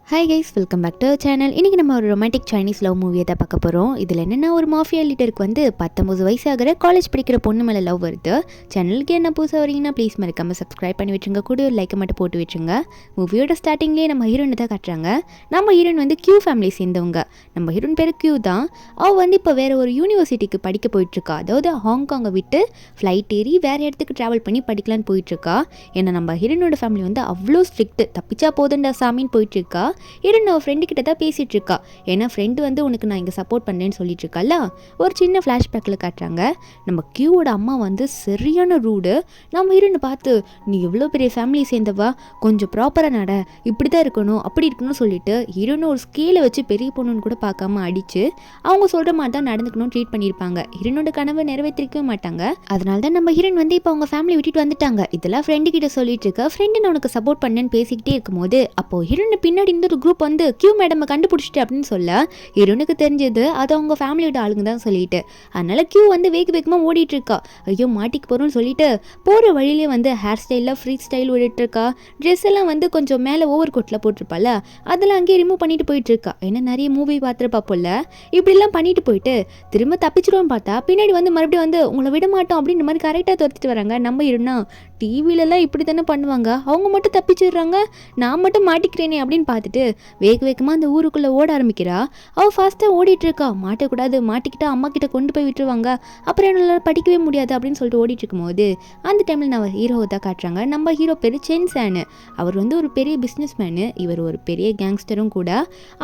Hi guys, welcome back to channel. இன்றைக்கி நம்ம ஒரு ரொமான்டிக் சைனீஸ் லவ் மூவியை தான் பார்க்க போகிறோம். இதில் என்னென்னா, ஒரு மாஃபியா லீடருக்கு வந்து 19 வயசாகிற காலேஜ் படிக்கிற பொண்ணு மேலே லவ் வருது. சேனலுக்கு என்ன புதுசாக வரீங்கன்னா ப்ளீஸ் மறக்காமல் சப்ஸ்கிரைப் பண்ணி வச்சுங்க, கூட ஒரு லைக்கை மட்டும் போட்டு வச்சுங்க. மூவியோட ஸ்டார்டிங்லேயே நம்ம ஹீரோனை தான் காட்டுறாங்க. நம்ம ஹீரோன் வந்து கியூ ஃபேமிலி சேர்ந்தவங்க. நம்ம ஹீரோன் பேர் கியூ தான். அவள் வந்து இப்போ வேறு ஒரு யூனிவர்சிட்டிக்கு படிக்க போயிட்டுருக்கா. அதாவது ஹாங்காங்கை விட்டு ஃப்ளைட் ஏறி வேறு இடத்துக்கு ட்ராவல் பண்ணி படிக்கலான்னு போயிட்டுருக்கா. ஏன்னா நம்ம ஹீரோனோட ஃபேமிலி வந்து அவ்வளோ ஸ்ட்ரிக்ட், தப்பிச்சா போதுண்டா சாமின்னு போயிட்டுருக்கா. ஹீரோன் அவள் ஃப்ரெண்டு கிட்ட தான் பேசிகிட்டு இருக்கா. ஏன்னா ஃப்ரெண்டு வந்து உனக்கு நான் இங்கே சப்போர்ட் பண்ணேன்னு சொல்லிட்டு இருக்கால. ஒரு சின்ன ஃப்ளாஷ்பேக்கில் காட்டுறாங்க. நம்ம கியூவோட அம்மா வந்து சரியான ரூடு. நம்ம ஹீரோனை பார்த்து, நீ எவ்வளோ பெரிய ஃபேமிலியை சேர்ந்தவா, கொஞ்சம் ப்ராப்பராக நட, இப்படி தான் இருக்கணும் அப்படி இருக்கணும்னு சொல்லிட்டு ஹீரோனை ஒரு ஸ்கேலை வச்சு பெரிய பொண்ணுன்னு கூட பார்க்காம அடித்து அவங்க சொல்கிற மாதிரி தான் நடந்துக்கணும்னு ட்ரீட் பண்ணியிருப்பாங்க. ஹீரோனோட கனவை நிறைவேற்றிருக்கவே மாட்டாங்க. அதனால தான் நம்ம ஹீரோன் வந்து இப்போ அவங்க ஃபேமிலி விட்டுட்டு வந்துட்டாங்க. இதெல்லாம் ஃப்ரெண்டு கிட்ட சொல்லிட்டு இருக்க. ஃப்ரெண்டு நான் உனக்கு சப்போர்ட் பண்ணேன்னு பேசிக்கிட்டே இருக்கும்போது அப்போ ஹீரோனை பின்னாடி இருந்து ஒரு குரூப் வந்து கியூ மேடமை கண்டுபிடிச்சிட்டு அப்படின்னு சொல்ல ஹீரோனுக்கு தெரிஞ்சது அது அவங்க ஃபேமிலியோட ஆளுங்க தான் சொல்லிட்டு. அதனால கியூ வந்து வேகமாக ஓடிட்டு இருக்கா. ஐயோ மாட்டிக்கு போகிறோம்னு சொல்லிட்டு போகிற வழியிலே வந்து ஹேர் ஸ்டைலில் ஃப்ரீ ஸ்டைல் ஓடிட்டு இருக்கா. ட்ரெஸ் எல்லாம் வந்து கொஞ்சம் மேலே ஓவர் கோட்டில் போட்டிருப்பால, அதெல்லாம் அங்கேயே ரிமூவ் பண்ணிட்டு போயிட்டு இருக்கா. ஏன்னா நிறைய மூவி பார்த்துருப்பா போல. இப்படிலாம் பண்ணிட்டு போயிட்டு திரும்ப தப்பிச்சிருவோன்னு பார்த்தா பின்னாடி வந்து மறுபடியும் வந்து உங்களை விட மாட்டோம் அப்படின்ற மாதிரி கரெக்டாக துரத்திட்டு வராங்க. நம்ம ஹீரோனா டிவிலலாம் இப்படி தானே பண்ணுவாங்க, அவங்க மட்டும் தப்பிச்சிடுறாங்க, நான் மட்டும் மாட்டிக்கிறேனே அப்படின்னு பார்த்துட்டு வேகமாக அந்த ஊருக்குள்ளே ஓட ஆரம்பிக்கிறா. அவள் ஃபாஸ்ட்டாக ஓடிட்டு இருக்கா. மாட்டக்கூடாது, மாட்டிக்கிட்டா அம்மா கிட்ட கொண்டு போய் விட்டுருவாங்க, அப்புறம் என்னால் படிக்கவே முடியாது அப்படின்னு சொல்லிட்டு ஓடிட்டு இருக்கும்போது அந்த டைமில் நம்ம ஹீரோவை தான் காட்டுறாங்க. நம்ம ஹீரோ பேர் சென் சானு. அவர் வந்து ஒரு பெரிய பிஸ்னஸ் மேனு. இவர் ஒரு பெரிய கேங்ஸ்டரும் கூட.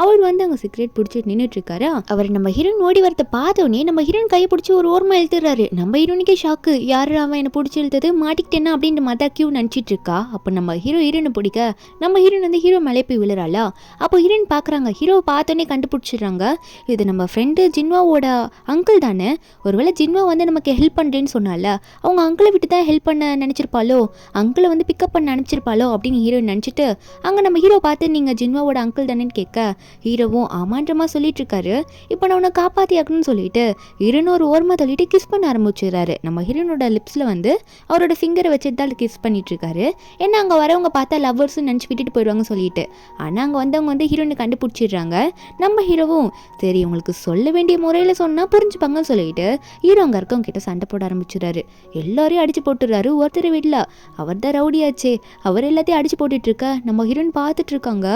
அவர் வந்து அங்கே சிகரெட் பிடிச்சிட்டு நின்றுட்டு இருக்காரு. அவர் நம்ம ஹீரோன் ஓடி வரத்தை பார்த்தோன்னே நம்ம ஹீரோன் கையை பிடிச்சி ஒரு ஓரமாக இழுத்துறாரு. நம்ம ஹீரோனுக்கே ஷாக்கு. யார் அவன் என்னை பிடிச்சி இழுத்தது, மாட்டிக்கிட்டேன்னா அப்படின்ற மாதிரி தான் கியூ நினச்சிட்டு இருக்கா. அப்போ நம்ம ஹீரோனை பிடிக்க நம்ம ஹீரோன் வந்து ஹீரோ மேலே போய் விழுறாளா. அப்போ ஹீரோயின் பார்க்குறாங்க. ஹீரோவை பார்த்தோன்னே கண்டுபிடிச்சிடுறாங்க. இது நம்ம ஃப்ரெண்டு ஜின்வாவோட அங்கிள் தானே. ஒருவேளை ஜின்வா வந்து நமக்கு ஹெல்ப் பண்ணுறேன்னு சொன்னால, அவங்க அங்கிளை விட்டு தான் ஹெல்ப் பண்ண நினச்சிருப்பாளோ, அங்கிளை வந்து பிக்கப் பண்ண நினச்சிருப்பாளோ அப்படின்னு ஹீரோயின் நினச்சிட்டு அங்கே நம்ம ஹீரோ பார்த்து நீங்கள் ஜின்வாவோட அங்கிள் தானேன்னு கேட்க ஹீரோவும் ஆமான்றமா சொல்லிட்டு இருக்காரு. இப்போ நான் உன்னை காப்பாற்றியாக்கணும்னு சொல்லிட்டு ஹீரோன்னு ஒரு ஓரமாக தள்ளிட்டு கிஸ் பண்ண ஆரம்பிச்சிடுறாரு. நம்ம ஹீரோனோட லிப்ஸில் வந்து அவரோட ஃபிங்கரை வச்சுட்டு தான் கிஸ் பண்ணிட்டு இருக்காரு. ஏன்னா அங்கே வரவங்க பார்த்தா லவ்வர்ஸ்ன்னு நினச்சி விட்டுட்டு போயிடுவாங்கன்னு சொல்லிட்டு. ஆனால் அங்கே வந்தவங்க வந்து ஹீரோனை கண்டுபிடிச்சிடுறாங்க. நம்ம ஹீரோவும் சரி உங்களுக்கு சொல்ல வேண்டிய முறையில் சொன்னால் புரிஞ்சுப்பாங்கன்னு சொல்லிட்டு ஹீரோ அங்கே இருக்கவங்க கிட்ட சண்டை போட ஆரம்பிச்சிடுறாரு. எல்லாரையும் அடிச்சு போட்டுடுறாரு. ஒருத்தர் வீட்டில் அவர் தான் ரவுடியாச்சே, அவர் எல்லாத்தையும் அடிச்சு போட்டுட்டு இருக்க நம்ம ஹீரோன் பார்த்துட்டு இருக்காங்க.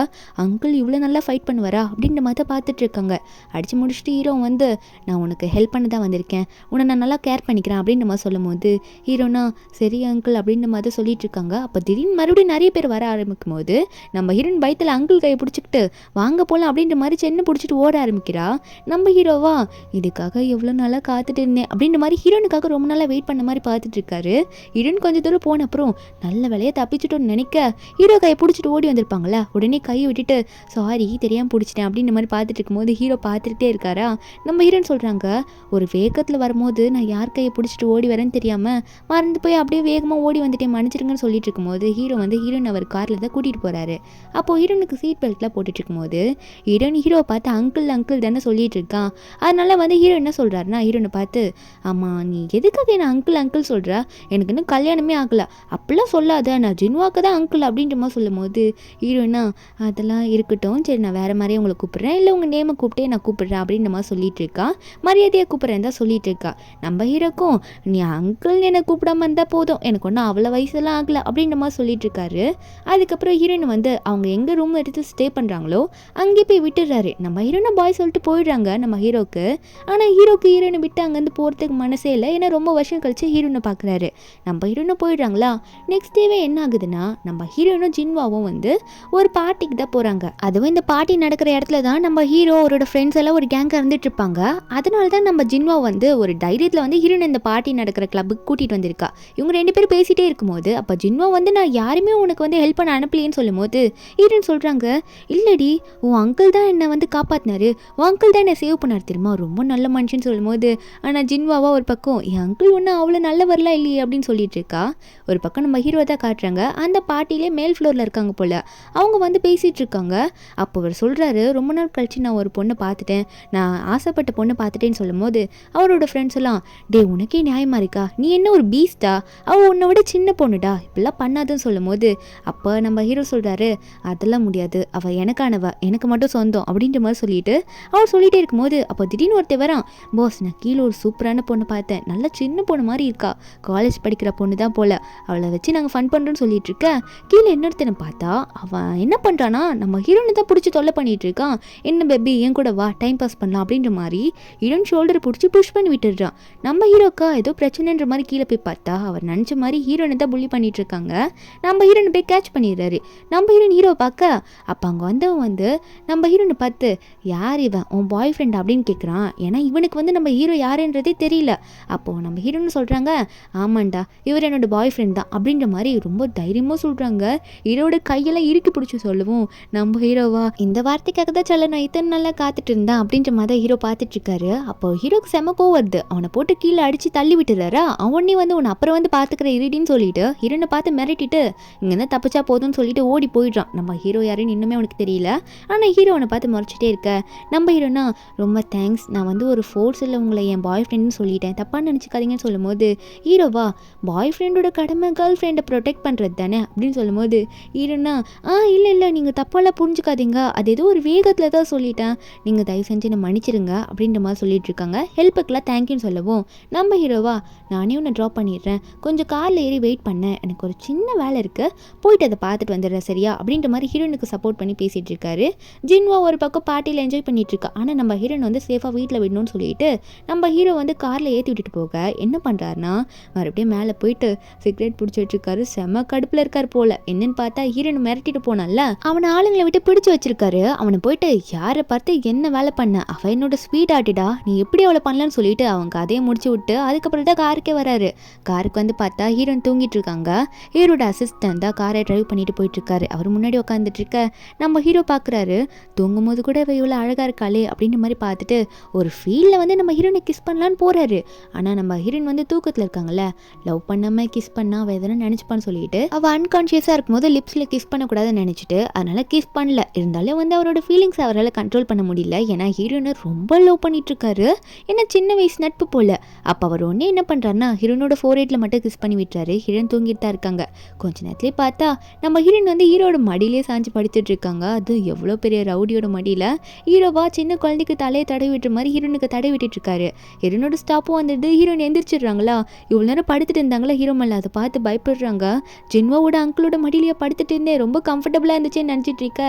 அங்கிள் இவ்வளோ நல்லா ஃபைட் பண்ணுவாரா அப்படின்ற மாதிரி பார்த்துட்டு இருக்காங்க. அடிச்சு முடிச்சுட்டு ஹீரோ வந்து நான் உனக்கு ஹெல்ப் பண்ண தான் வந்திருக்கேன், உன்னை நான் நல்லா கேர் பண்ணிக்கிறேன் அப்படின்ற மாதிரி சொல்லும் போது ஹீரோனா சரி அங்கிள் அப்படின்ற மாதிரி சொல்லிட்டு இருக்காங்க. அப்போ திடீர்னு மறுபடியும் நிறைய பேர் வர ஆரம்பிக்கும் போது நம்ம ஹீரோன் பயத்தில் அங்கிள் கையை பிடிச்சிக்கிட்டு வாங்க போகலாம் அப்படின்ற மாதிரி சென்னை பிடிச்சிட்டு ஓட ஆரம்பிக்கிறா. நம்ம ஹீரோவா இதுக்காக எவ்வளோ நாளாக காத்துட்டு இருந்தேன் அப்படின்ற மாதிரி ஹீரோனுக்காக ரொம்ப நாளாக வெயிட் பண்ண மாதிரி பார்த்துட்டு இருக்காரு. ஹீரோன் கொஞ்சம் தூரம் போன அப்புறம் நல்ல வேலையை தப்பிச்சிட்டோன்னு நினைக்க ஹீரோ கையை பிடிச்சிட்டு ஓடி வந்திருப்பாங்களா, உடனே கையை விட்டுட்டு சாரி தெரியாமல் பிடிச்சிட்டேன் அப்படின்ற மாதிரி பார்த்துட்டு இருக்கும்போது ஹீரோ பார்த்துட்டே இருக்காரா. நம்ம ஹீரோன் சொல்கிறாங்க ஒரு வேகத்தில் வரும்போது நான் யார் கையை பிடிச்சிட்டு ஓடி வரேன்னு தெரியாமல் மறந்து போய் அப்படியே வேகமாக ஓடி வந்துட்டேன், மன்னிச்சிருங்கன்னு சொல்லிட்டு இருக்கும்போது ஹீரோ வந்து ஹீரோன் அவர் காரில் தான் கூட்டிகிட்டு போகிறாரு. அப்போது ஹீரோனுக்கு சீட் பெல்ட்லாம் போட்டுட்டு இருக்கும்போது ஹீரோயின் ஹீரோவை பார்த்து அங்கிள் தானே சொல்லிட்டு இருக்கான். அதனால வந்து ஹீரோ என்ன சொல்கிறாருன்னா ஹீரோனை பார்த்து ஆமாம் நீ எதுக்காக என்ன அங்கிள் சொல்கிறா, எனக்கு இன்னும் கல்யாணமே ஆகலை, அப்படிலாம் சொல்லாத, நான் ஜின்வாக்கு தான் அங்கிள் அப்படின்ற மாதிரி சொல்லும் போது ஹீரோயினா அதெல்லாம் இருக்கட்டும், சரி நான் வேறு மாதிரியே உங்களை கூப்பிட்றேன், இல்லை உங்கள் நேமை கூப்பிட்டே நான் கூப்பிட்றேன் அப்படின்ற மாதிரி சொல்லிட்டு இருக்கா. மரியாதையாக கூப்பிட்றேன் தான் சொல்லிட்டு இருக்கா. நம்ம ஹீரோக்கும் நீ அங்கிள் என்னை கூப்பிடாம இருந்தால் போதும், எனக்கு ஒன்றும் அவ்வளோ வயசுலாம் ஆகலை அப்படின்ற மாதிரி சொல்லிட்டு இருக்காரு. அதுக்கப்புறம் ஹீரோயின் வந்து அவங்க எங்கே ரூம் எடுத்து ஸ்டே பண்ணுறாங்களோ அங்கே போய் விட்டுடுறாரு. நம்ம ஹீரோனை பாய் சொல்லிட்டு போயிடுறாங்க நம்ம ஹீரோக்கு. ஆனால் ஹீரோக்கு ஹீரோனை விட்டு அங்கேருந்து போகிறதுக்கு மனசே இல்லை. ஏன்னா ரொம்ப வருஷம் கழிச்சு ஹீரோனை பார்க்குறாரு. நம்ம ஹீரோனை போயிடுறாங்களா. நெக்ஸ்ட் டேவே என்ன ஆகுதுன்னா நம்ம ஹீரோனும் ஜின்வாவும் வந்து ஒரு பார்ட்டிக்கு தான் போகிறாங்க. அதுவும் இந்த பார்ட்டி நடக்கிற இடத்துல தான் நம்ம ஹீரோ அவரோட ஃப்ரெண்ட்ஸ் எல்லாம் ஒரு கேங்காக இருந்துட்டு இருப்பாங்க. அதனால தான் நம்ம ஜின்வா வந்து ஒரு தைரியத்தில் வந்து ஹீரோனை இந்த பார்ட்டி நடக்கிற கிளப்புக்கு கூட்டிகிட்டு வந்திருக்கா. இவங்க ரெண்டு பேரும் பேசிகிட்டே இருக்கும்போது அப்போ ஜின்வா வந்து நான் யாருமே உனக்கு வந்து ஹெல்ப் பண்ண அனுப்பலையேன்னு சொல்லும் போது ஹீரோன்னு சொல்கிறாங்க இல்லடி உன் அங்கிள் தான் என்னை வந்து காப்பாற்றினாரு, உன் அங்கிள் தான் என்னை சேவ் பண்ணார் தெரியுமா, ரொம்ப நல்ல மனுஷன்னு சொல்லும் போது ஆனால் ஜின்வாவா ஒரு பக்கம் என் அங்கிள் ஒன்றும் அவ்வளோ நல்லவரெலாம் இல்லையே அப்படின்னு சொல்லிட்டு இருக்கா. ஒரு பக்கம் நம்ம ஹீரோ தான் காட்டுறாங்க. அந்த பார்ட்டிலே மேல் ஃப்ளோரில் இருக்காங்க போல். அவங்க வந்து பேசிகிட்டு இருக்காங்க. அப்போ அவர் சொல்கிறாரு ரொம்ப நாள் கழிச்சு நான் ஒரு பொண்ணை பார்த்துட்டேன், நான் ஆசைப்பட்ட பொண்ணை பார்த்துட்டேன்னு சொல்லும் போது அவரோட ஃப்ரெண்ட்ஸ் எல்லாம் டே உனக்கே நியாயமாக இருக்கா, நீ என்ன ஒரு பீஸ்டா, அவள் உன்னை விட சின்ன பொண்ணுடா, இப்படிலாம் பண்ணாதுன்னு சொல்லும் போது அப்போ நம்ம ஹீரோ சொல்கிறாரு, அதெல்லாம் முடியாது, அவள் எனக்கானவ, எனக்கு மட்டும் சொந்தம் அப்படின்ற மாதிரி சொல்லிட்டு அவர் சொல்லிகிட்டே இருக்கும்போது அப்போ திடீர்னு ஒருத்தர் வரான். பாஸ், நான் கீழே ஒரு சூப்பரான பொண்ணு பார்த்தேன், நல்ல சின்ன பொண்ணு மாதிரி இருக்கா, காலேஜ் படிக்கிற பொண்ணு தான் போல், அவளை வச்சு நாங்கள் ஃபன் பண்ணுறோன்னு சொல்லிட்டு இருக்கேன். கீழே இன்னொருத்தனை பார்த்தா அவன் என்ன பண்ணுறான்னா நம்ம ஹீரோனை தான் பிடிச்சி தொல்லை பண்ணிட்டு இருக்கான். என்ன பேபி, என் கூட வா, டைம் பாஸ் பண்ணலாம் அப்படின்ற மாதிரி ஹீரோன் ஷோல்டரை பிடிச்சி புஷ் பண்ணி விட்டுடுறான். நம்ம ஹீரோக்கா ஏதோ பிரச்சனைன்ற மாதிரி கீழே போய் பார்த்தா அவர் நினச்ச மாதிரி ஹீரோனை தான் புள்ளி பண்ணிட்டு இருக்காங்க. நம்ம ஹீரோனை போய் கேட்ச் பண்ணிடுறாரு. நம்ம ஹீரோன் ஹீரோ பார்க்க அப்போ அங்கே வந்தவன் வந்து நம்ம ஹீரோனை பார்த்து, யார் இவன், உன் பாய் ஃப்ரெண்ட் அப்படின்னு கேட்குறான். ஏன்னா இவனுக்கு வந்து நம்ம ஹீரோ யாருன்றதே தெரியல. அப்போது நம்ம ஹீரோன்னு சொல்கிறாங்க, ஆமாண்டா இவர் என்னோட பாய் ஃப்ரெண்ட் தான் அப்படின்ற மாதிரி ரொம்ப தைரியமாக சொல்கிறாங்க. ஹீரோட கையெல்லாம் இறுக்கி பிடிச்சி சொல்லவும் நம்ம ஹீரோவா, இந்த வார்த்தைக்காக தான் சொல்ல நான் இத்தனை நல்லா காத்துட்டு இருந்தேன் அப்படின்ற மாதிரி ஹீரோ பார்த்துட்டு இருக்காரு. அப்போ ஹீரோக்கு செம கோவம் வருது. அவனை போட்டு கீழே அடித்து தள்ளி விட்டுறாரா. அவனே வந்து உன்னை அப்புறம் வந்து பார்த்துக்கிற இருடின்னு சொல்லிட்டு ஹீரோனை பார்த்து மிரட்டிட்டு இங்கேருந்து தப்பிச்சா போதும்னு சொல்லிட்டு ஓடி போயிடுறான். நம்ம ஹீரோ யாருன்னு இன்னுமே அவனுக்கு தெரியல. ஆனால் ஹீரோ அவனை பார்த்து முறைச்சிட்டே இருக்க நம்ம ஹீரோனா, ரொம்ப தேங்க்ஸ், நான் வந்து ஒரு ஃபோர்ஸில் உங்களை என் பாய் ஃப்ரெண்டுன்னு சொல்லிட்டேன், தப்பாக நினச்சிக்காதீங்கன்னு சொல்லும் போது ஹீரோவா, பாய் ஃப்ரெண்டோட கடமை கேர்ள் ஃப்ரெண்டை ப்ரொடெக்ட் பண்ணுறது தானே அப்படின்னு சொல்லும் போது ஹீரோனா, இல்லை நீங்கள் தப்பாலாம் புரிஞ்சுக்காதீங்க, அது ஏதோ ஒரு வேகத்தில் தான் சொல்லிட்டேன், நீங்கள் தயவு செஞ்சு என்னை மன்னிச்சிருங்க அப்படின்ற மாதிரி சொல்லிட்டு இருக்காங்க. ஹெல்ப்புக்கெல்லாம் தேங்க்யூன்னு சொல்லவும் நம்ம ஹீரோவா, நானே உன்னை ட்ராப் பண்ணிடுறேன், கொஞ்சம் காரில் ஏறி வெயிட் பண்ணேன், எனக்கு ஒரு சின்ன வேலை இருக்குது, போயிட்டு அதை பார்த்துட்டு வந்துடுறேன் சரியா அப்படின்ற மாதிரி ஹீரோனுக்கு சப்போர்ட் பண்ணி பேசிகிட்டு இருக்காரு. ஜின்வா ஒரு பக்கம் பார்ட்டியில் என்ஜாய் பண்ணிட்டு இருக்கா. ஆனால் நம்ம ஹீரோன் வந்து சேஃபாக வீட்டில் விடணும்னு சொல்லிட்டு நம்ம ஹீரோ வந்து காரில் ஏற்றி விட்டுட்டு போக என்ன பண்ணுறாருனா மறுபடியும் மேலே போயிட்டு சிகரெட் பிடிச்சிட்டு இருக்காரு. செம கடுப்பில் இருக்கார் போல. என்னன்னு பார்த்தா ஹீரோன் மிரட்டிட்டு போனால அவனை ஆளுங்களை விட்டு பிடிச்சி வச்சிருக்காரு. அவனை போயிட்டு யாரை பார்த்து என்ன வேலை பண்ண, அவன் என்னோட ஸ்வீட் ஆட்டிடா, நீ எப்படி அவளை பண்ணலான்னு சொல்லிட்டு அவங்க கதையை முடிச்சு விட்டு அதுக்கப்புறம் தான் காருக்கே வராரு. காருக்கு வந்து பார்த்தா ஹீரோன் தூங்கிட்டு இருக்காங்க. ஹீரோட அசிஸ்டன்ட் தான் காரை டிரைவ் பண்ணிட்டு போயிட்டு இருக்காரு. அவர் முன்னாடி உட்காந்துட்டு இருக்க நம்ம ஹீரோ பார்க்குறாரு. தூங்கும் போது கூட இவ்வளோ அழகாக இருக்காளே அப்படின்ற மாதிரி பார்த்துட்டு ஒரு ஃபீல்டில் வந்து நம்ம ஹீரோனை கிஸ் பண்ணலான்னு போகிறாரு. ஆனால் நம்ம ஹீரோயின் வந்து தூக்கத்தில் இருக்காங்கல்ல, லவ் பண்ணாமல் கிஸ் பண்ணா அவள் எதனா நினச்சிப்பான்னு சொல்லிட்டு அவள் அன்கான்ஷியஸாக இருக்கும்போது லிப்ஸில் கிஸ் பண்ணக்கூடாதுன்னு நினச்சிட்டு அதனால் கிஸ் பண்ணல. இருந்தாலும் வந்து அவரோட ஃபீலிங்ஸ் அவரால் கண்ட்ரோல் பண்ண முடியல. ஏன்னா ஹீரோனை ரொம்ப லவ் பண்ணிட்டு இருக்காரு. ஏன்னா சின்ன வயசு நட்பு போல. அப்போ அவர் ஒன்றே என்ன பண்ணுறாருன்னா ஹீரோனோட 4/8 மட்டும் கிஸ் பண்ணி விட்டுறாரு. ஹீரோன் தூங்கிட்டு தான் இருக்காங்க. கொஞ்ச நேரத்துலேயே பார்த்தா நம்ம ஹீரோயின் வந்து ஹீரோட மடியிலே சாஞ்சு படுத்துட்டு இருக்காங்க. அது எவ்வளோ பெரிய ரவுடியோட மடியில் ஹீரோவா சின்ன குழந்தைக்கு தலையை தடவி விட்டுற மாதிரி ஹீரோனுக்கு தடவி விட்டுட்டு இருக்காரு. ஹீரோனோட ஸ்டாப்பும் வந்துட்டு ஹீரோன் எந்திரிச்சிடுறாங்களா. இவ்வளோ நேரம் படுத்துட்டு இருந்தாங்களா ஹீரோ மேலே, அதை பார்த்து பயப்படுறாங்க. ஜின்வாவோட அங்கிளோட மடியிலேயே படுத்துட்டு இருந்தேன், ரொம்ப கம்ஃபர்டபுளாக இருந்துச்சுன்னு நினச்சிட்டு இருக்க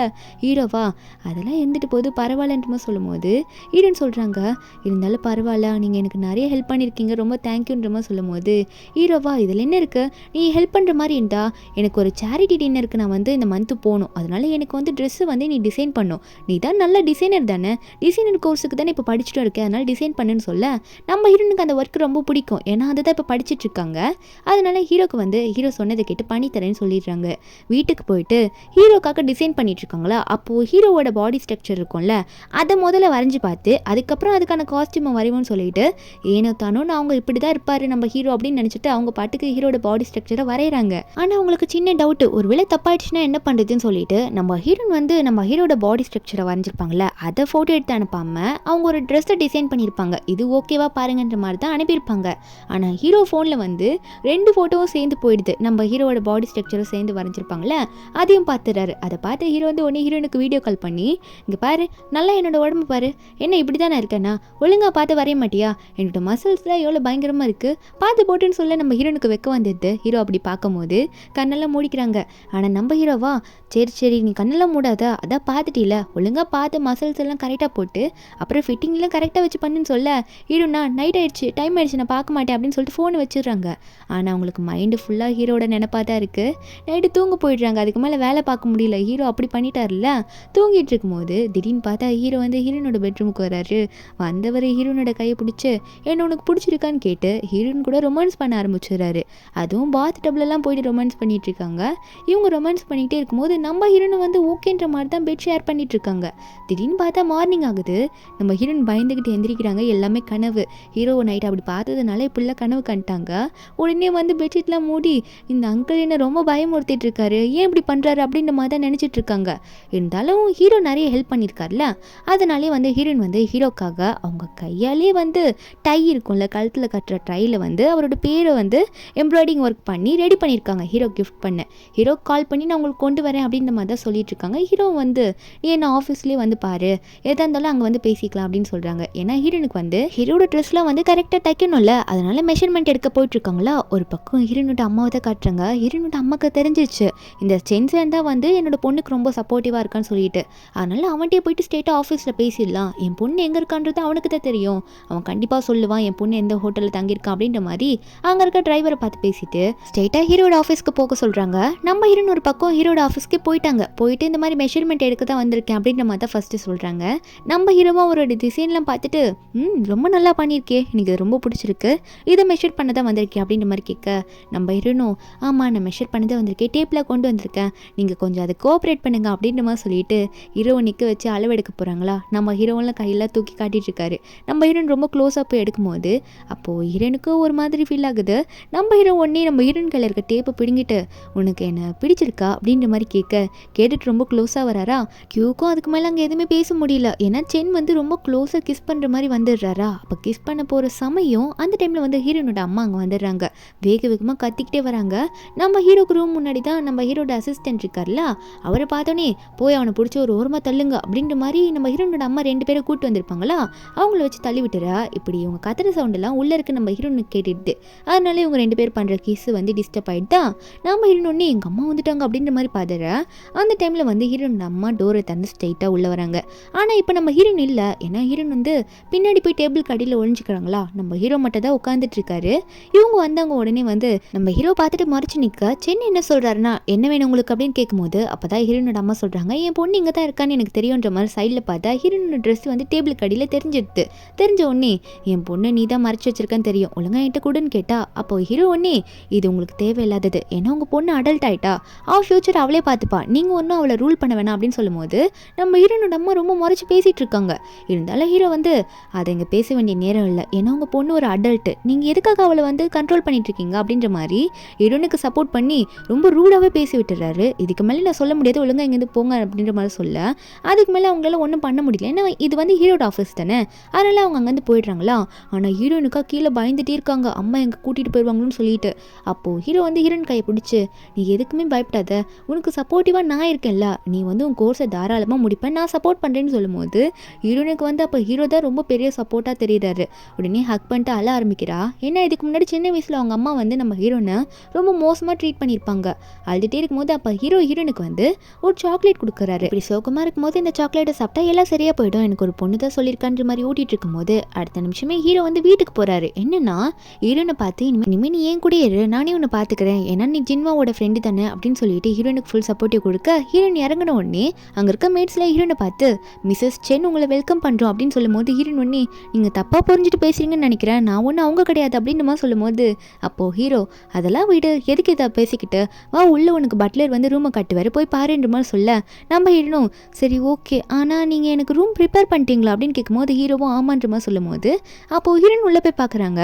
ஹீரோவா, அதெல்லாம் இருந்துட்டு போது பரவாயில்லன்ட்டு சொல்லும் போது ஹீரோன் சொல்கிறாங்க, இருந்தாலும் பரவாயில்ல, நீங்கள் எனக்கு நிறைய ஹெல்ப் பண்ணியிருக்கீங்க, ரொம்ப தேங்க்யூன்ற மாதிரி சொல்லும் போது ஹீரோவா, இதில் என்ன இருக்குது, நீ ஹெல்ப் பண்ணுற மாதிரி இருந்தா எனக்கு ஒரு சேரிட்டி டின்னருக்கு நான் வந்து இந்த மந்த்து போகணும், அதனால எனக்கு வந்து ட்ரெஸ்ஸு வந்து நீ டிசைன் பண்ணும், நீ தான் நல்ல டிசைனர் தானே, டிசைனர் கோர்ஸுக்கு தானே இப்போ படிச்சுட்டு இருக்கேன், அதனால் டிசைன் பண்ணுன்னு சொல்ல நம்ம ஹீரோனுக்கு அந்த ஒர்க் ரொம்ப பிடிக்கும். ஏன்னா அதை தான் இப்போ படிச்சுட்டு இருக்காங்க. அதனால ஹீரோக்கு வந்து ஹீரோ சொன்னதை கேட்டு பண்ணி தரேன்னு சொல்லிடுறாங்க. வீட்டுக்கு போயிட்டு ஹீரோக்காக டிசைன் பண்ணிட்டு இருக்காங்களா. அப்போது ஹீரோவோட பாடி ஸ்ட்ரக்சர் இருக்கும்ல, அதை முதல்ல வரைஞ்சி பார்த்து அதுக்கப்புறம் அதுக்கான காஸ்டியூமை வரைவோன்னு சொல்லிட்டு ஏனோ தானோ நான் அவங்க இப்படி தான் இருப்பார் நம்ம ஹீரோ அப்படின்னு நினச்சிட்டு அவங்க பாட்டுக்கு ஹீரோட பாடி ஸ்ட்ரக்சரை வரைகிறாங்க. ஆனால் அவங்களுக்கு சின்ன டவுட்டு, ஒரு வேளை தப்பாயிடுச்சுன்னா என்ன பண்ணுறதுன்னு சொல்லிட்டு நம்ம ஹீரோன் வந்து நம்ம ஹீரோட பாடி ஸ்ட்ரக்சரை வரைஞ்சிருப்பாங்களே அதை ஃபோட்டோ எடுத்து அனுப்பாமல் அவங்க ஒரு ட்ரெஸ்ஸை டிசைன் பண்ணியிருப்பாங்க. இது ஓகேவா பாருங்கன்ற மாதிரி தான் அனுப்பியிருப்பாங்க. ஆனால் ஹீரோ ஃபோனில் வந்து 2 ஃபோட்டோவும் சேர்ந்து போயிடுது. நம்ம ஹீரோட பாடி ஸ்ட்ரக்சரும் சேர்ந்து வரைஞ்சிருப்பாங்களே அதையும் பார்த்துறாரு. அதை பார்த்து ஹீரோ வந்து உடனே ஹீரோனுக்கு வீடியோ கால் பண்ணி, இங்கே பாரு, நல்லா என்னோட உடம்பு பாரு, என்ன இப்படி தானே இருக்கேன்னா, ஒழுங்காக பார்த்து வரைய மாட்டியா, என்னோட மசில்ஸ்லாம் எவ்வளோ பயங்கரமாக இருக்குது, பார்த்து போட்டுன்னு சொல்ல நம்ம ஹீரோனுக்கு வெக்க வந்துடுது. ஹீரோ அப்படி பார்க்கும்போது கண்ணெல்லாம் மூடிக்கிறாங்க. ஆனால் நம்ம ஹீரோவா, சரி நீ கண்ணெல்லாம் மூடாத, அதான் பார்த்துட்டில, ஒழுங்காக பார்த்து மசில்ஸ் எல்லாம் கரெக்டாக போட்டு அப்புறம் ஃபிட்டிங்லாம் கரெக்டாக வச்சு பண்ணுன்னு சொல்ல ஹீரோனா, நைட் ஆயிடுச்சு, டைம் ஆயிடுச்சு, நான் பார்க்க மாட்டேன் அப்படின்னு சொல்லிட்டு ஃபோனை வச்சிடுறாங்க. ஆனால் அவங்களுக்கு மைண்டு ஃபுல்லாக ஹீரோட நினைப்பாக தான் இருக்குது. நைட்டு தூங்க போயிடுறாங்க. அதுக்கு மேலே வேலை பார்க்க முடியல. ஹீரோ அப்படி பண்ணிட்டார்ல. தூங்கிட்டு இருக்கும்போது திடீர்னு பார்த்தா ஹீரோ வந்து ஹீரோனோட பெட்ரூமுக்கு வராரு. வந்தவர் ஹீரோனோட கையை பிடிச்சி என்ன உனக்கு பிடிச்சிருக்கான்னு கேட்டு ஹீரோன் கூட ரொமான்ஸ் பண்ண ஆரம்பிச்சிடுறாரு. அதுவும் பாத் டப்லலாம் போயிட்டு ரொமான்ஸ் பண்ணிட்டு இருக்காங்க. இவங்க ரொமான்ஸ் பண்ணிக்கிட்டே இருக்கும்போது நம்ம ஹீரோனை வந்து ஓகேன்ற மாதிரி தான் பெட் ஷேர் பண்ணிட்டு இருக்காங்க. திடீர்னு பார்த்தா மார்னிங் ஆகுது. நம்ம ஹீரோன் பயந்துக்கிட்டு எந்திரிக்கிறாங்க. எல்லாமே கனவு. ஹீரோ நைட் அப்படி பார்த்ததுனால இப்படிலாம் கனவு கண்டுட்டாங்க. உடனே வந்து பெட்ஷீட்லாம் மூடி இந்த அங்கிள் என்ன ரொம்ப பயமுறுத்திட்டு இருக்காரு, ஏன் இப்படி பண்ணுறாரு அப்படின்ற மாதிரி தான் நினச்சிட்டு இருக்காங்க. இருந்தாலும் ஹீரோ நிறைய ஹெல்ப் பண்ணியிருக்காருல, அதனாலே வந்து ஹீரோயின் வந்து ஹீரோக்காக அவங்க கையாலே வந்து டை இருக்கும்ல, கழுத்தில் கட்டுற டையில் வந்து அவரோட பேரை வந்து எம்ப்ராய்டரி எம்ப்ராய்டிங் ஒர்க் பண்ணி ரெடி பண்ணியிருக்காங்க ஹீரோ கிஃப்ட் பண்ண. ஹீரோ கால் பண்ணி நான் உங்களுக்கு கொண்டு வரேன் அப்படின்ற மாதிரி தான் சொல்லிட்டு இருக்காங்க. ஹீரோ வந்து நீ என்ன ஆஃபீஸ்லேயே வந்து பாரு, எதாக இருந்தாலும் அங்கே வந்து பேசிக்கலாம் அப்படின்னு சொல்கிறாங்க. ஏன்னா ஹீரோனுக்கு வந்து ஹீரோட ட்ரெஸ்லாம் வந்து கரெக்டாக தைக்கணும்ல, அதனால மெஷர்மெண்ட் எடுக்க போயிட்டு இருக்காங்களா. ஒரு பக்கம் ஹீரோனோட அம்மாவை தான் காட்டுறாங்க. ஹீரோனோட அம்மாவுக்கு தெரிஞ்சிருச்சு இந்த சென்சன் தான் வந்து என்னோட பொண்ணுக்கு ரொம்ப சப்போர்ட்டிவாக இருக்கான்னு சொல்லிட்டு. அதனால அவன்கிட்டே போயிட்டு ஸ்ட்ரெயிட்டாக ஆஃபீஸில் பேசிடலாம், என் பொண்ணு எங்கே இருக்கான்றது அவனுக்கு தான் தெரியும், அவன் கண்டிப்பாக சொல்லுவான் என் பொண்ணு எந்த ஹோட்டலில் தங்கியிருக்கான் அப்படின்ற மாதிரி அங்கே இருக்க டிரைவரை பார்த்து பேசிட்டு ஸ்ட்ரெயிட்டாக ஹீரோட ஆஃபீஸ்க்கு போக சொல்கிறாங்க. நம்ம ஹீரோன் ஒரு பக்கம் ஹீரோட ஆஃபீஸ்க்கு போயிட்டு இந்த மாதிரி மெஷர்மெண்ட் எடுக்க தான் வந்திருக்கேன் அப்படின்ற மாதிரி தான் ஃபஸ்ட்டு சொல்கிறாங்க. நம்ம ஹீரோவா ஒரு டிசைன்லாம் பார்த்துட்டு ரொம்ப நல்லா பண்ணியிருக்கே, எனக்கு இது ரொம்ப பிடிச்சிருக்கு, இதை மெஷர் பண்ண தான் வந்திருக்கேன் அப்படின்ற மாதிரி கேட்க நம்ம ஹீரோனும் ஆமாம் நான் மெஷர் பண்ண தான் வந்திருக்கேன், டேப்பில் கொண்டு வந்திருக்கேன், நீங்கள் கொஞ்சம் அதை கோஆப்ரேட் பண்ணுங்க அப்படின்ற மாதிரி சொல்லிட்டு ஹீரோவை நிற்க வச்சு அளவெடுக்க போகிறாங்களா. நம்ம ஹீரோவெல்லாம் கையெல்லாம் தூக்கி காட்டிட்டு இருக்காரு. நம்ம ஹீரோன் ரொம்ப க்ளோஸாக போய் எடுக்கும்போது அப்போது ஹீரோனுக்கு ஒரு மாதிரி ஃபீல் ஆகுது. நம்ம ஹீரோ ஒன்னே நம்ம ஹீரோன் கையில் இருக்க டேப்பை பிடுங்கிட்டு உனக்கு என்ன பிடிச்சிருக்கா அப்படின்ற மாதிரி கேட்டுட்டு ரொம்ப க்ளோஸாக வராரா. கியூக்கும் அதுக்கு மேலே அங்கே எதுவுமே பேச முடியல, ஏன்னா சென் வந்து ரொம்ப க்ளோஸாக கிஸ் பண்ணுற மாதிரி வந்துடுறாரா. அப்போ கிஸ் பண்ண போகிற சமயம் அந்த டைமில் வந்து ஹீரோனோட அம்மா அங்கே வந்துடுறாங்க. வேகமாக கத்திக்கிட்டே வராங்க. நம்ம ஹீரோக்கு ரூம் முன்னாடி தான் நம்ம ஹீரோட அசிஸ்டன்ட் இருக்கார்ல, அவரை பார்த்தோன்னே போய் அவனை பிடிச்சி ஒரு ஓரமாக தள்ளுங்க அப்படின்ற மாதிரி நம்ம ஹீரோனோட அம்மா 2 பேரை கூப்பிட்டு வந்திருப்பாங்களா, அவங்கள வச்சு தள்ளி விட்டுறா. இப்படி இவங்க கத்துற சவுண்டெல்லாம் உள்ளே இருக்க நம்ம ஹீரோனுக்கு கேட்டுடுது. அதனால இவங்க 2 பேர் பண்ணுற கிஸ் வந்து டிஸ்டர்ப் ஆகிட்டு தான் நம்ம ஹீரோனே எங்கள் அம்மா வந்துட்டாங்க அப்படின்ற மாதிரி பார்த்துற. அந்த டைமில் வந்து ஹீரோனோட அம்மா டோரை தந்து ஸ்ட்ரைட்டாக உள்ளே வராங்க. ஆனால் இப்போ நம்ம ஹீரோன் இல்லை, ஏன்னா ஹீரோன் வந்து பின்னாடி போய் டேபிள் கடையில் ஒழிஞ்சிக்கிறாங்களா. நம்ம ஹீரோ மட்டும் தான் உட்காந்துட்டு இருக்காரு. இவங்க வந்தாங்க. உடனே வந்து நம்ம ஹீரோ பார்த்துட்டு மறைச்சு நிற்க சென்னை என்ன சொல்கிறாருன்னா என்ன வேணும் உங்களுக்கு அப்படின்னு கேட்கும்போது அப்போ தான் ஹீரோனோட அம்மா சொல்கிறாங்க என் பொண்ணு இங்கே தான் இருக்கான்னு எனக்கு தெரியுன்ற மாதிரி சைடில் பார்த்தா ஹீரோனோட ட்ரெஸ் வந்து டேபிள் கடையில் தெரிஞ்ச உடனே என் பொண்ணு நீ தான் மறைச்சி வச்சிருக்கான்னு தெரியும், ஒழுங்கா என்கிட்ட கூடன்னு கேட்டா. அப்போ ஹீரோ உடனே இது உங்களுக்கு தேவையில்லாதது, ஏன்னா உங்கள் பொண்ணு அடல்ட் ஆகிட்டா, அவள் ஃபியூச்சர் அவளே பார்த்துப்பா, நீங்கள் ஒன்றும் அவளை ரூல் பண்ண வேணாம் அப்படின்னு சொல்லும்போது நம்ம ஹீரோனோட அம்மா ரொம்ப முறைச்சி பேசிகிட்டு இருக்காங்க. இருந்தாலும் ஹீரோ வந்து அதை இங்கே பேச வேண்டிய நேரம் இல்லை, ஏன்னா உங்கள் பொண்ணு ஒரு அடல்ட்டு, நீங்கள் எதுக்காக அவளை வந்து கண்ட்ரோல் பண்ணிட்டு இருக்கீங்க அப்படின்ற மாதிரி ஹீரோனுக்கு சப்போர்ட் பண்ணி ரொம்ப ரூடாகவே பேசி விட்டுறாரு. இதுக்கு மேலே நான் சொல்ல முடியாது, ஒழுங்காக இங்கேருந்து போங்க அப்படின்ற மாதிரி சொல்ல அதுக்கு மேலே அவங்களால ஒன்றும் பண்ண முடியல, ஏன்னா இது வந்து ஹீரோட ஆஃபீஸ் தானே, அதனால் அவங்க அங்கேருந்து போயிடுறாங்களா. ஆனால் ஹீரோனுக்கா கீழே பயந்துட்டே இருக்காங்க, அம்மா எங்கே கூட்டிகிட்டு போயிடுவாங்கன்னு சொல்லிட்டு. அப்போது ஹீரோ வந்து ஹீரோயின் கையை பிடிச்சி நீ எதுக்குமே பயப்படாத, உனக்கு சப்போர்ட்டிவாக நான் இருக்கேன்ல, நீ வந்து உன் கோர்ஸை தாராளமாக முடிப்பேன், நான் சப்போர்ட் பண்ணுறேன்னு சொல்லும்போது ஹீரோனுக்கு வந்து அப்போ ஹீரோ தான் ரொம்ப பெரிய சப்போர்ட்டாக தெரியுறாரு. உடனே ஹக் பண்ணிட்டு அழ ஆரம்பிக்கிறா. ஏன்னா இதுக்கு முன்னாடி சின்ன வயசில் அவங்க அம்மா வந்து நம்ம ஹீரோனை ரொம்ப மோசமாக ட்ரீட் பண்ணியிருப்பாங்க. அழுதுகிட்டே இருக்கும்போது அப்போ ஹீரோனுக்கு வந்து ஒரு சாக்லேட் கொடுக்குறாரு. இப்படி சோகமாக இருக்கும்போது இந்த சாக்லேட்டை சாப்பிட்டா எல்லாம் சரியாக போயிடும், எனக்கு ஒரு பொண்ணு தான் சொல்லியிருக்கான்ற மாதிரி ஊட்டிட்டு இருக்கும்போது அடுத்த நிமிஷமே ஹீரோ வந்து வீட்டுக்கு போகிறாரு. என்னன்னா ஹீரோனை பார்த்து இனிமேல் நீ ஏன் கூட இரு, நானே உன்னை பார்த்துக்கிறேன், ஏன்னா நீ ஜின்வாவோட ஃப்ரெண்டு தானே அப்படின்னு சொல்லிட்டு ஹீரோனுக்கு ஃபுல் சப்போர்ட்டிவ் கொடுக்க ஹீரோயின் இறங்கின உடனே அங்கே இருக்க மேட்ஸில் ஹீரோனை பார்த்து மிஸ்ஸஸ் சென் உங்களை வெல்கம் பண்ணுறோம் அப்படின்னு சொல்லும்போது ஹீரோயின் உடனே நீங்கள் தப்பாக புரிஞ்சுட்டு பேசுறீங்கன்னு நினைக்கிறேன், நான் ஒன்றும் அவங்க கிடையாது அப்படின்ற மாதிரி சொல்லும்போது அப்போது ஹீரோ அதெல்லாம் விடு, எதுக்கு இதை பேசிக்கிட்டு வா உள்ள உனக்கு பட்லர் வந்து ரூமை கட்டுவார் போய் பாருன்ற மாதிரி சொல்ல நம்ம ஹீரோனும் சரி ஓகே ஆனால் நீங்கள் எனக்கு ரூம் ப்ரிப்பேர் பண்ணிட்டீங்களா அப்படின்னு கேட்கும்போது ஹீரோவும் ஆமான்ற மாதிரி சொல்லும்போது அப்போது ஹீரோயின் உள்ளே போய் பார்க்குறாங்க.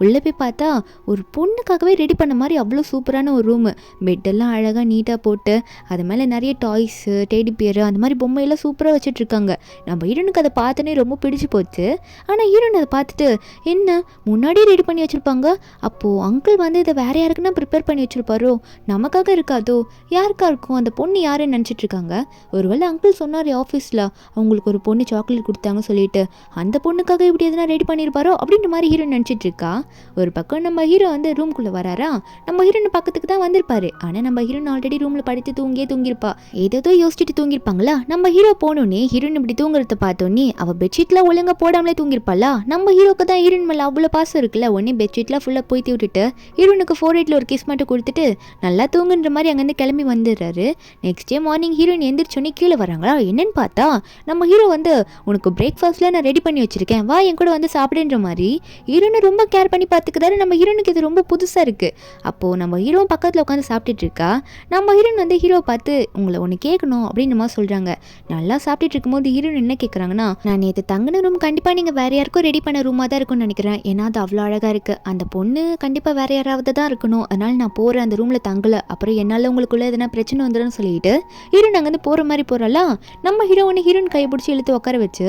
உள்ளே போய் பார்த்தா ஒரு பொண்ணுக்காகவே ரெடி பண்ண மாதிரி அவ்வளோ சூப்பரான ஒரு ரூமு, பெட்டெல்லாம் அழகாக நீட்டாக போட்டு அது மேலே நிறைய டாய்ஸு டெடி பியரு அந்த மாதிரி பொம்மையெல்லாம் சூப்பராக வச்சுட்ருக்காங்க. நம்ம ஹீரோனுக்கு அதை பார்த்தோன்னே ரொம்ப பிடிச்சி போச்சு. ஆனால் ஹீரோன் அதை பார்த்துட்டு என்ன முன்னாடியே ரெடி பண்ணி வச்சுருப்பாங்க, அப்போது அங்கிள் வந்து இதை வேறு யாருக்குன்னா ப்ரிப்பேர் பண்ணி வச்சுருப்பாரோ, நமக்காக இருக்காதோ, யாருக்கா இருக்கும், அந்த பொண்ணு யாருன்னு நினச்சிட்ருக்காங்க. ஒருவேளை அங்கிள் சொன்னார் ஆஃபீஸில் அவங்களுக்கு ஒரு பொண்ணு சாக்லேட் கொடுத்தாங்கன்னு சொல்லிட்டு அந்த பொண்ணுக்காக இப்படி எதுனா ரெடி பண்ணியிருப்பாரோ அப்படின்ற மாதிரி ஹீரோ நினச்சிட்டு இருக்கா. ஒரு பக்கம் நம்ம ஹீரோ வந்து ரூம்குள்ளே வராரா, நம்ம ஹீரோயின் பக்கத்துக்கு தான் வந்திருப்பாரு. ஆனால் நம்ம ஹீரோயின் ஆல்ரெடி ரூமில் படுத்து தூங்கியிருப்பா, ஏதோ யோசிச்சுட்டு தூங்கியிருப்பாங்களா. நம்ம ஹீரோ போனோடனே ஹீரோயின் இப்படி தூங்குறத பார்த்தோன்னே அவள் பெட்ஷீட்லாம் ஒழுங்காக போடாமலே தூங்கியிருப்பாளா. நம்ம ஹீரோக்கு தான் ஹீரோயின் மேலே அவ்வளோ பாசம் இருக்குல்ல, உடனே பெட்ஷீட்லாம் ஃபுல்லாக போய்த்தி விட்டுட்டு ஹீரோனுக்கு 4 ஒரு கிஸ் மட்டும் கொடுத்துட்டு நல்லா தூங்குன்ற மாதிரி அங்கேருந்து கிளம்பி வந்துடுறாரு. நெக்ஸ்ட் டே மார்னிங் ஹீரோயின் எந்திரிச்சோன்னே கீழே வராங்களா. என்னன்னு பார்த்தா நம்ம ஹீரோ வந்து உனக்கு பிரேக்ஃபாஸ்ட்டில் நான் ரெடி பண்ணி வச்சுருக்கேன், வா என் கூட வந்து சாப்பிடுன்ற மாதிரி ஹீரோனை ரொம்ப கேர் பண்ணி பார்த்துக்கிறாரு. நம்ம ஹீரோனுக்கு இது ரொம்ப புதுசாக இருக்குது. அப்போது நம்ம ஹீரோ பக்கத்தில் உட்காந்து சாப்பிட்டுட்டு இருக்கா. நம்ம ஹீரோயின் வந்து ஹீரோ பார்த்து உங்களை ஒன்று கேட்கணும் அப்படின்னு மாதிரி சொல்கிறாங்க. நல்லா சாப்பிட்டுட்டு இருக்கும்போது ஹீரோயின் என்ன கேட்குறாங்கன்னா நான் நேற்று தங்கின ரூம் கண்டிப்பாக நீங்கள் வேறு யாருக்கும் ரெடி பண்ண ரூமாக தான் இருக்கும்னு நினைக்கிறேன், ஏன்னா அது அவ்வளோ அழகாக இருக்குது, அந்த பொண்ணு கண்டிப்பாக வேறு யாராவது தான் இருக்கணும், அதனால் நான் போகிறேன் அந்த ரூமில் தங்கலை, அப்புறம் என்னால் உங்களுக்குள்ள எதனா பிரச்சனை வந்துடும் சொல்லிட்டு ஹீரோயின் அங்கேருந்து போகிற மாதிரி போகிறலாம். நம்ம ஹீரோயின் கையை பிடிச்சி இழுத்து உட்கார வச்சு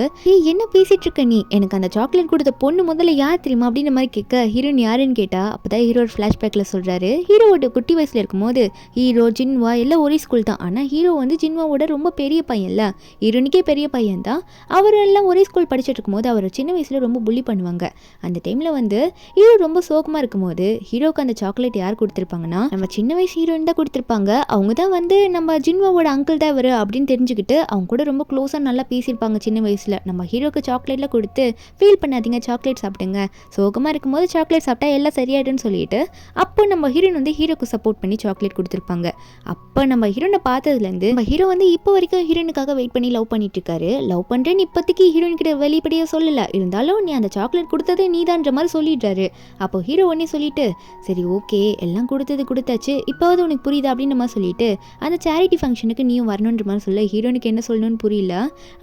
என்ன பேசிட்டு இருக்க நீ, எனக்கு அந்த சாக்லேட் கொடுத்த பொண்ணு முதல்ல யார் தெரியுமா அப்படின்ற மாதிரி கேட்க ஹீரோயின் யாருன்னு கேட்டா அப்போதான் ஹீரோ ஒரு ஃப்ளாஷ்பேக்கில் சொல்கிறாரு. ஹீரோவோட குட்டி வயசில் இருக்கும்போது ஹீரோ ஜின்வா எல்லாம் ஒரே ஸ்கூல் தான். ஆனால் ஹீரோ வந்து ஜின்வாவோட ரொம்ப பெரிய பையன்ல, ஹீரோனுக்கே பெரிய பையன் தான். அவர் எல்லாம் ஒரே ஸ்கூல் படிச்சுட்டு இருக்கும்போது அவர் சின்ன வயசில் ரொம்ப புள்ளி பண்ணுவாங்க. அந்த டைமில் வந்து ஹீரோ ரொம்ப சோகமாக இருக்கும்போது ஹீரோக்கு அந்த சாக்லேட் யார் கொடுத்துருப்பாங்கன்னா நம்ம சின்ன வயசு ஹீரோயின் தான் கொடுத்துருப்பாங்க. அவங்க தான் வந்து நம்ம ஜின்வாவோட அங்கிள் தான் இவர் அப்படின்னு தெரிஞ்சுக்கிட்டு அவங்க கூட ரொம்ப க்ளோஸாக நல்லா பேசியிருப்பாங்க சின்ன வயசில். நம்ம ஹீரோக்கு சாக்லேட்லாம் கொடுத்து ஃபீல் பண்ணாதீங்க, சாக்லேட் சாப்பிடுங்க, சோகமாக இருக்கும்போது சாக்லேட் சாப்பிட்டா எல்லாம் சரியாயிடுன்னு சொல்லிட்டு அப்போ நம்ம ஹீரோயின் வந்து ஹீரோக்கு சப்போர்ட் பண்ணி சாக்லேட் கொடுத்துருப்பாங்க. அப்போ நம்ம ஹீரோனை பார்த்ததுலேருந்து நம்ம ஹீரோ வந்து இப்போ வரைக்கும் ஹீரோனுக்காக வெயிட் பண்ணி லவ் பண்ணிட்டு இருக்காரு. லவ் பண்ணுறேன்னு இப்போதைக்கு ஹீரோயின் கிட்ட வெளிப்படையாக சொல்லலை, இருந்தாலும் நீ அந்த சாக்லேட் கொடுத்ததே நீதான்ற மாதிரி சொல்லிடுறாரு. அப்போ ஹீரோ உடனே சொல்லிட்டு சரி ஓகே எல்லாம் கொடுத்தாச்சு, இப்போவது உனக்கு புரியுதா அப்படின்னு நம்ம சொல்லிட்டு அந்த சேரிட்டி ஃபங்க்ஷனுக்கு நீயும் வரணுன்ற மாதிரி சொல்ல ஹீரோனுக்கு என்ன சொல்லணும்னு புரியல.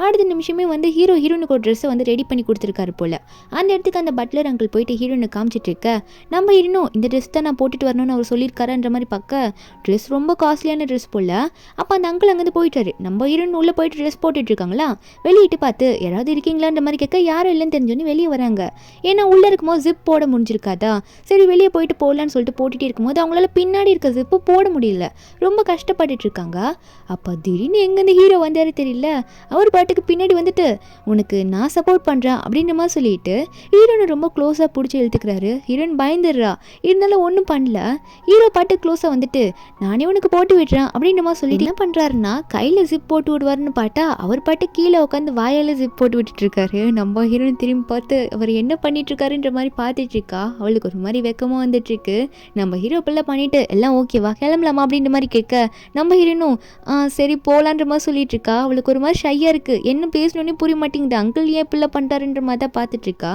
அடுத்த நிமிஷமே வந்து ஹீரோனுக்கு ஒரு ட்ரெஸ்ஸை வந்து ரெடி பண்ணி கொடுத்துருக்காரு போல. அந்த இடத்துக்கு அந்த பட்லர் அங்கிள் போயிட்டு ஹீரோனை காமிச்சிட்டு இருக்க நம்ம ஹீரோனோ இந்த ட்ரெஸ் தான் நான் போட்டுட்டு வரணும்னு அவர் சொல்லியிருக்காருன்ற மாதிரி பார்க்க ட்ரெஸ் ரொம்ப காஸ்ட்லியான ட்ரெஸ் போல. அப்போ அந்த அங்கிள் அங்கேருந்து போயிட்டாரு. நம்ம ஹீரோன் உள்ளே போயிட்டு ட்ரெஸ் போட்டுட்டு இருக்காங்களா, வெளியிட்டு பார்த்து யாராவது இருக்கீங்களான்ற மாதிரி கேட்க யாரும் இல்லைன்னு தெரிஞ்சோன்னே வெளியே வராங்க. ஏன்னா உள்ளே இருக்கும்போது ஜிப் போட முடிஞ்சிருக்காதா, சரி வெளியே போயிட்டு போடலான்னு சொல்லிட்டு போட்டுகிட்டே இருக்கும்போது அவங்களால பின்னாடி இருக்க ஜிப்பு போட முடியல, ரொம்ப கஷ்டப்பட்டுட்டு இருக்காங்க. அப்போ திடீர்னு எங்கேருந்து ஹீரோ வந்தாரு தெரியல, அவர் பாட்டுக்கு பின்னாடி வந்துட்டு உனக்கு நான் சப்போர்ட் பண்ணுறேன் அப்படின்ற மாதிரி சொல்லிட்டு ஹீரோனை ரொம்ப க்ளோஸாக பிடிச்சி இழுத்துக்கிறாரு. ஹீரோயின் பயந்துடுறா, இருந்தாலும் ஒன்றும் பண்ணல. ஹீரோ பாட்டு க்ளோஸாக வந்துட்டு நானே உனக்கு போட்டு விடுறேன் அப்படின்ற மாதிரி சொல்லிட்டு என்ன பண்ணுறாருன்னா கையில் ஜிப் போட்டு விடுவாருன்னு பார்த்தா அவர் பாட்டு கீழே உட்காந்து வாயால் ஜிப் போட்டு விட்டுட்டு இருக்காரு. நம்ம ஹீரோயின் திரும்பி பார்த்து அவர் என்ன பண்ணிட்டு இருக்காருன்ற மாதிரி பார்த்துட்டு இருக்கா. அவளுக்கு ஒரு மாதிரி வெக்கமாக வந்துட்டு இருக்கு. நம்ம ஹீரோ பிள்ளை பண்ணிட்டு எல்லாம் ஓகேவா கிளம்பலாமா அப்படின்ற மாதிரி கேட்க நம்ம ஹீரோனும் சரி போகலான்ற மாதிரி சொல்லிட்டு இருக்கா. அவளுக்கு ஒரு மாதிரி ஷையாக இருக்குது, என்ன பேசணுன்னே புரிய மாட்டேங்குது, அங்கிள் ஏன் பிள்ளை பண்ணுறாருன்ற மாதிரி தான் பார்த்துட்டு இருக்கா.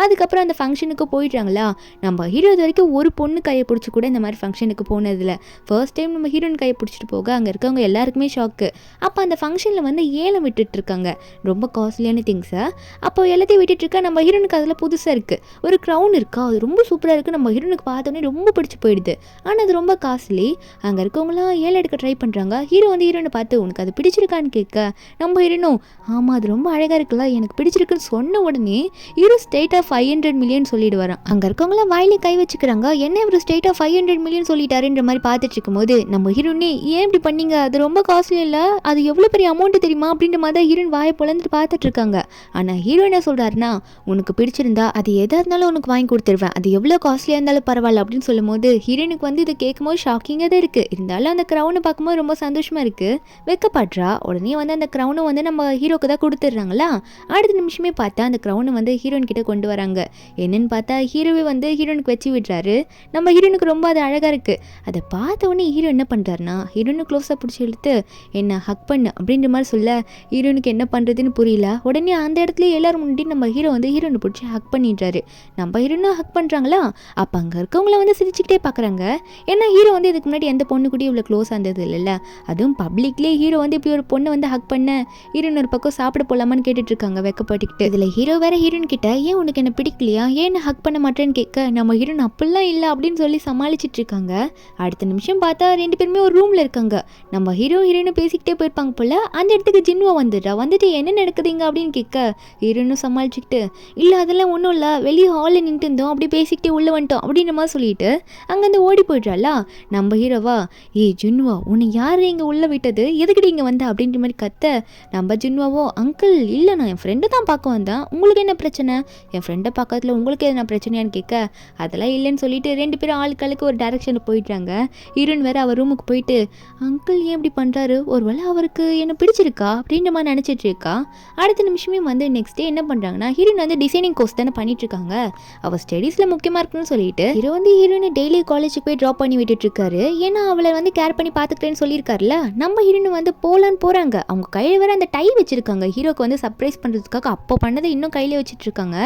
அதுக்கப்புறம் அந்த ஃபங்க்ஷனுக்கு போயிட்டாங்களா. நம்ம ஹீரோ இது வரைக்கும் ஒரு பொண்ணு கையை பிடிச்சி கூட இந்த மாதிரி ஃபங்க்ஷனுக்கு போனதில்ல. ஃபர்ஸ்ட் டைம் நம்ம ஹீரோயின் கையை பிடிச்சிட்டு போக அங்கே இருக்கவங்க எல்லாருக்குமே ஷாக்கு. அப்போ அந்த ஃபங்க்ஷனில் வந்து ஏலம் விட்டுட்டு இருக்காங்க ரொம்ப காஸ்ட்லியான திங்ஸை. அப்போ எல்லாத்தையும் விட்டுட்டு இருக்கா. நம்ம ஹீரோனுக்கு அதில் புதுசாக இருக்குது, ஒரு க்ரௌன் இருக்கா, அது ரொம்ப சூப்பராக இருக்குது. நம்ம ஹீரோனுக்கு பார்த்தோன்னே ரொம்ப பிடிச்சி போயிடுது. ஆனால் அது ரொம்ப காஸ்ட்லி. அங்கே இருக்கவங்களாம் ஏலம் எடுக்க ட்ரை பண்ணுறாங்க. ஹீரோ வந்து ஹீரோனை பார்த்து உனக்கு அது பிடிச்சிருக்கான்னு கேட்க நம்ம ஹீரோனும் ஆமாம் அது ரொம்ப அழகாக இருக்குல்ல, எனக்கு பிடிச்சிருக்குன்னு சொன்ன உடனே ஹீரோ ஸ்டேட் ஆஃப் 500 மில்லியன் சொல்லிட்டு வரான். அங்கே இருக்கவங்களாம் வாயிலே கை வச்சுக்கிறாங்க. என்ன இவர் ஸ்டேட் ஆஃப் 500 மில்லியன் சொல்லிட்டாருன்ற மாதிரி பார்த்துட்டு இருக்கும்போது நம்ம ஹீரோனே ஏன் இப்படி பண்ணீங்க, அது ரொம்ப காஸ்ட்லி இல்லை, அது எவ்வளோ பெரிய அமௌண்ட் தெரியுமா அப்படின்ற மாதிரி தான் ஹீரோயின் வாயை பொழந்துட்டு பார்த்துட்டு இருக்காங்க. ஆனால் ஹீரோ என்ன சொல்கிறாருன்னா உனக்கு பிடிச்சிருந்தா அது எதாக இருந்தாலும் உனக்கு வாங்கி கொடுத்துருவேன், அது எவ்வளோ காஸ்ட்லியாக இருந்தாலும் பரவாயில்ல அப்படின்னு சொல்லும் போது ஹீரோனுக்கு வந்து இதை கேட்கும்போது ஷாக்கிங்காக தான் இருக்குது. இருந்தாலும் அந்த க்ரௌனை பார்க்கும்போது ரொம்ப சந்தோஷமாக இருக்குது. வெக்கப்படுறா. உடனே வந்து அந்த க்ரௌனை வந்து நம்ம ஹீரோக்கு தான் கொடுத்துட்றாங்களா. அடுத்த நிமிஷமே பார்த்தா அந்த க்ரௌனை வந்து ஹீரோயின் கிட்ட கொண்டு வராங்க. என்னன்னு பார்த்தா ஹீரோவே வந்து ஹீரோனுக்கு வச்சு விடுறாரு. நம்ம ஹீரோனுக்கு ரொம்ப அது அழகாக இருக்குது. அதை பார்த்த உடனே ஹீரோ என்ன பண்ணுறாருன்னா ஹீரோனுக்கு க்ளோஸாக பிடிச்சி இழுத்து என்ன ஹக் பண்ணு அப்படின்ற மாதிரி சொல்ல ஹீரோனுக்கு என்ன பண்ணுறதுன்னு புரியல. உடனே அந்த இடத்துல எல்லாரும் முன்னாடி நம்ம ஹீரோ வந்து ஹீரோனை பிடிச்சி ஹக் பண்ணிடுறாரு. நம்ம ஹீரோனும் ஹக் பண்ணுறாங்களா. அப்போ அங்கே இருக்கவங்கள வந்து சிரிச்சுக்கிட்டே பார்க்குறாங்க. ஏன்னா ஹீரோ வந்து இதுக்கு முன்னாடி எந்த பொண்ணு கூட இவ்வளோ க்ளோஸாக இருந்தது இல்லைல்ல. அதுவும் பப்ளிக்லேயே ஹீரோ வந்து இப்படி ஒரு பொண்ணை வந்து ஹக் பண்ண ஹீரோயின் ஒரு பக்கம் சாப்பிட போகலாமான்னு கேட்டுட்டு இருக்காங்க வெக்கப்பட்டுக்கிட்டு. இதில் ஹீரோ வேற ஹீரோயின் கிட்ட ஏன் உனக்கு என்ன பிடிக்கலையா, ஏன் ஹக் பண்ண மாட்டேன்னு கேட்க நம்ம ஹீரோயின் அப்படிலாம் இல்லை அப்படின்னு சொல்லி சமாளிச்சிட்டு இருக்காங்க. அடுத்த நிமிஷம் பார்த்தா ரெண்டு பேருமே ஒரு ரூமில் இருக்காங்க. நம்ம ஹீரோயினும் பேசிக்கிட்டே போயிருப்பாங்க போல. அந்த இடத்துக்கு ஜின்வா வந்துட்டு என்ன நடக்குதுங்க அப்படின்னு கேட்க ஹீரோயினும் சமாளிச்சுக்கிட்டு இல்லை அதெல்லாம் ஒன்றும் இல்லை, வெளியே ஹாலில் நின்றுட்டு இருந்தோம், அப்படி பேசிக்கிட்டே உள்ளே வந்துட்டோம் அப்படின்ற மாதிரி சொல்லிட்டு அங்கேருந்து ஓடி போயிடுறாளா. நம்ம ஹீரோவா ஜின்வா உன்னை யார் இங்கே உள்ளே விட்டது, எதுக்கிட்ட இங்கே வந்த அப்படின்ற மாதிரி கத்த நம்ம ஜின்வாவோ அங்கிள் இல்லை நான் என் ஃப்ரெண்டை தான் பார்க்க வந்தேன், உங்களுக்கு என்ன பிரச்சனை, என் ஃப்ரெண்டை பார்க்கறதுல உங்களுக்கு எதனா பிரச்சனையான்னு கேட்க அதெல்லாம் இல்லைன்னு சொல்லிட்டு ரெண்டு பேரும் ஆளுக்களுக்கு ஒரு டைரக்ஷனில் போயிடுறாங்க. ஹீரோயின் வேற அவர் ரூமுக்கு போயிட்டு அங்கிள் ஏன் இப்படி பண்ணுறாரு, ஒருவேளை அவருக்கு என்ன பிடிச்சிருக்கா அப்படின்ற மாதிரி நினச்சிட்டு இருக்கா. அடுத்த நிமிஷமே வந்து நெக்ஸ்ட் டே என்ன பண்ணுறாங்கன்னா ஹீரோயின் வந்து டிசைனிங் கோர்ஸ் தானே பண்ணிட்டு இருக்காங்க. அவள் ஸ்டடீஸில் முக்கியமாக இருக்குன்னு சொல்லிட்டு ஹீரோ வந்து ஹீரோயினை டெய்லி காலேஜுக்கு போய் ட்ராப் பண்ணி விட்டுட்டு இருக்காரு. ஏன்னா அவளை வந்து கேர் பண்ணி பார்த்துக்கிறேன்னு சொல்லியிருக்காருல. நம்ம ஹீரோயின் வந்து போலான்னு போகிறாங்க. அவங்க கையில் வேற அந்த டை வச்சிருக்காங்க ஹீரோக்கு வந்து சர்ப்ரைஸ் பண்ணுறதுக்காக. அப்போ பண்ணதை இன்னும் கையிலே வச்சுட்டு இருக்காங்க.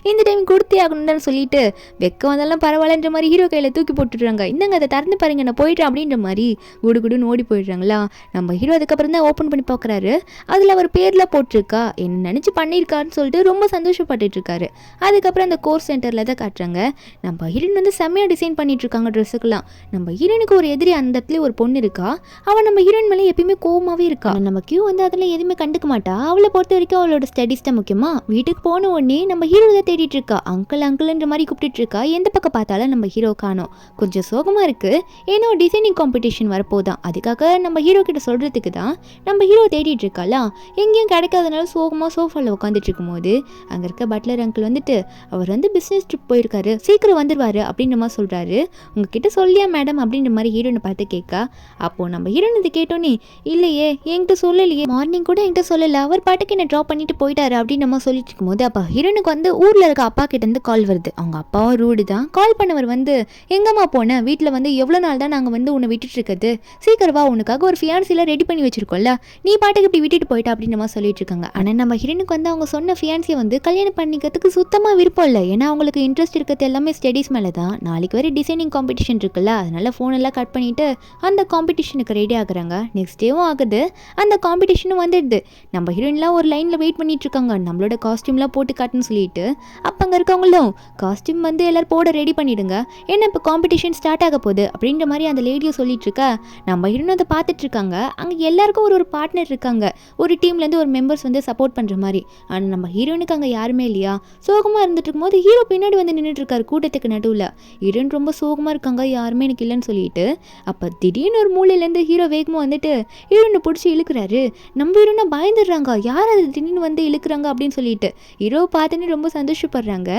இந்த டைம் கொடுத்தே ஆகணும்னு சொல்லிட்டு வெக்க வந்தாலும் பரவாயில்லன்ற மாதிரி ஹீரோ கையில் தூக்கி போட்டுடுறாங்க. இந்தங்க அதை திறந்து பாருங்க நான் போயிட்டேன் அப்படின்ற மாதிரி குடுகுடுன்னு ஓடி போயிடுறாங்களா. நம்ம ஹீரோ அதுக்கப்புறம் தான் ஓப்பன் பண்ணி பார்க்குறாரு. அதில் அவர் பேரில் போட்டிருக்கா, என்ன நினச்சி பண்ணியிருக்காருன்னு சொல்லிட்டு ரொம்ப சந்தோஷப்பட்டுட்டு இருக்காரு. அதுக்கப்புறம் அந்த கோர்ஸ் சென்டரில் தான் காட்டுறாங்க. நம்ம ஹீரோயின் வந்து செம்மையாக டிசைன் பண்ணிட்டு இருக்காங்க ட்ரெஸ்ஸுக்கெல்லாம். நம்ம ஹீரோனுக்கு ஒரு எதிரி அந்த இடத்துல ஒரு பொண்ணு இருக்கா. அவள் நம்ம ஹீரோயின் மேலே எப்பயுமே கோவமாகவே இருக்கா. நம்ம கியூ வந்து அதெல்லாம் எதுவுமே கண்டுக்க மாட்டா. அவளை பொறுத்த வரைக்கும் அவளோட ஸ்டடீஸ் தான் முக்கியமா. வீட்டுக்கு போன உடனே நம்ம ஹீரோ தான் தேடிட்டு இருக்கா. அங்கிள்ன்ற மாதிரி கூப்பிட்டு இருக்கா. எந்த பக்கம் பார்த்தாலும் நம்ம ஹீரோ காணோம். கொஞ்சம் சோகமாக இருக்குது. ஏன்னா டிசைனிங் காம்படிஷன் வரப்போதான், அதுக்காக நம்ம ஹீரோ கிட்ட சொல்கிறதுக்கு தான் நம்ம ஹீரோ தேடிட்டு இருக்காளா. எங்கேயும் கிடைக்காதனால சோகமாக சோஃபாவில் உட்காந்துட்டு இருக்கும்போது அங்கே இருக்க பட்லர் அங்கிள் வந்துட்டு அவர் வந்து பிஸ்னஸ் ட்ரிப் போயிருக்காரு, சீக்கிரம் வந்துடுவார் அப்படின்ற மாதிரி சொல்கிறாரு. உங்ககிட்ட சொல்லியா மேடம் அப்படின்ற மாதிரி ஹீரோனை பார்த்து கேட்கா. அப்போது நம்ம ஹீரோன் இது கேட்டோன்னே, இல்லையே என்கிட்ட சொல்லலையே, மார்னிங் கூட என்கிட்ட சொல்லலை, அவர் பாட்டுக்கு என்ன ட்ராப் பண்ணிட்டு போயிட்டாரு அப்படின்னு நம்ம சொல்லிட்டு இருக்கும்போது அப்போ ஹீரோனுக்கு வந்து ஊரில் இருக்க அப்பா கிட்டேருந்து கால் வருது. அவங்க அப்பாவும் ரூடு தான். கால் பண்ணவர் வந்து, எங்கம்மா போனேன், வீட்டில் வந்து எவ்வளோ நாள் தான் நாங்கள் வந்து உன்னை விட்டுட்டு இருக்குது, சீக்கிரம் வா, உனக்காக ஒரு ஃபியான்சிலாம் ரெடி பண்ணி வச்சிருக்கோம்ல, நீ பாட்டுக்கு இப்படி விட்டுட்டு போயிட்டா அப்படின்னு நம்ம சொல்லிட்டு இருக்காங்க. ஆனால் நம்ம ஹீரோனுக்கு வந்து அவங்க சொன்ன ஃபியான்சியை வந்து கல்யாணம் பண்ணிக்கிறதுக்கு சுத்தமாக விருப்பம் இல்லை. ஏன்னா அவங்களுக்கு இன்ட்ரெஸ்ட் இருக்கிறது எல்லாமே ஸ்டடீஸ் மேலே தான். நாளைக்கு வரை டிசைனிங் காம்படிஷன் இருக்குல்ல, அதனால ஃபோன் எல்லாம் கட் பண்ணிட்டு அந்த காம்படிஷனுக்கு ரெடி ஆகுறாங்க. நெக்ஸ்ட் டேவும் ஆகுது, அந்த காம்படிஷனும் வந்துடுது. நம்ம ஹீரோயின்லாம் ஒரு லைனில் வெயிட் பண்ணிட்டு இருக்காங்க, நம்மளோட காஸ்டியூம்லாம் போட்டு காட்டுன்னு சொல்லிட்டு. அப்போ அங்கே இருக்கவங்களும் காஸ்டியூம் வந்து எல்லோரும் போட ரெடி பண்ணிவிடுங்க, ஏன்னா இப்போ காம்படிஷன் ஸ்டார்ட் ஆக போகுது அப்படின்ற மாதிரி அந்த லேடியும் சொல்லிட்டு இருக்கா. நம்ம ஹீரோயின் அதை பார்த்துட்டு இருக்காங்க. அங்கே எல்லாருக்கும் ஒரு பார்ட்னர் இருக்காங்க, ஒரு டீம்லேருந்து ஒரு மெம்பர்ஸ் வந்து சப்போர்ட் பண்ணுற மாதிரி. ஆனால் நம்ம ஹீரோயினுக்கு அங்கே யாருமே இல்லையா. சோகமாக இருந்துட்டு இருக்கும்போது ஹீரோ பின்னாடி வந்து நின்றுட்டு இருக்காரு கூட்டத்துக்கு நடுவில். ஹீரோயின் ரொம்ப சோகமாக இருக்காங்க, யாருமே எனக்கு இல்லைன்னு சொல்லிட்டு. அப்போ திடீர்னு ஒரு மூலையிலேருந்து ஹீரோ வேகமாக வந்துட்டு ஹீரோயினை பிடிச்சி இழுக்கிறாரு. நம்ம ஹீரோயினை பயந்துடுறாங்க, யார் அது திடீர்னு வந்து இழுக்கிறாங்க அப்படின்னு சொல்லிட்டு. ஹீரோ பார்த்துன்னு ரொம்ப சந்தோஷப்படுறாங்க.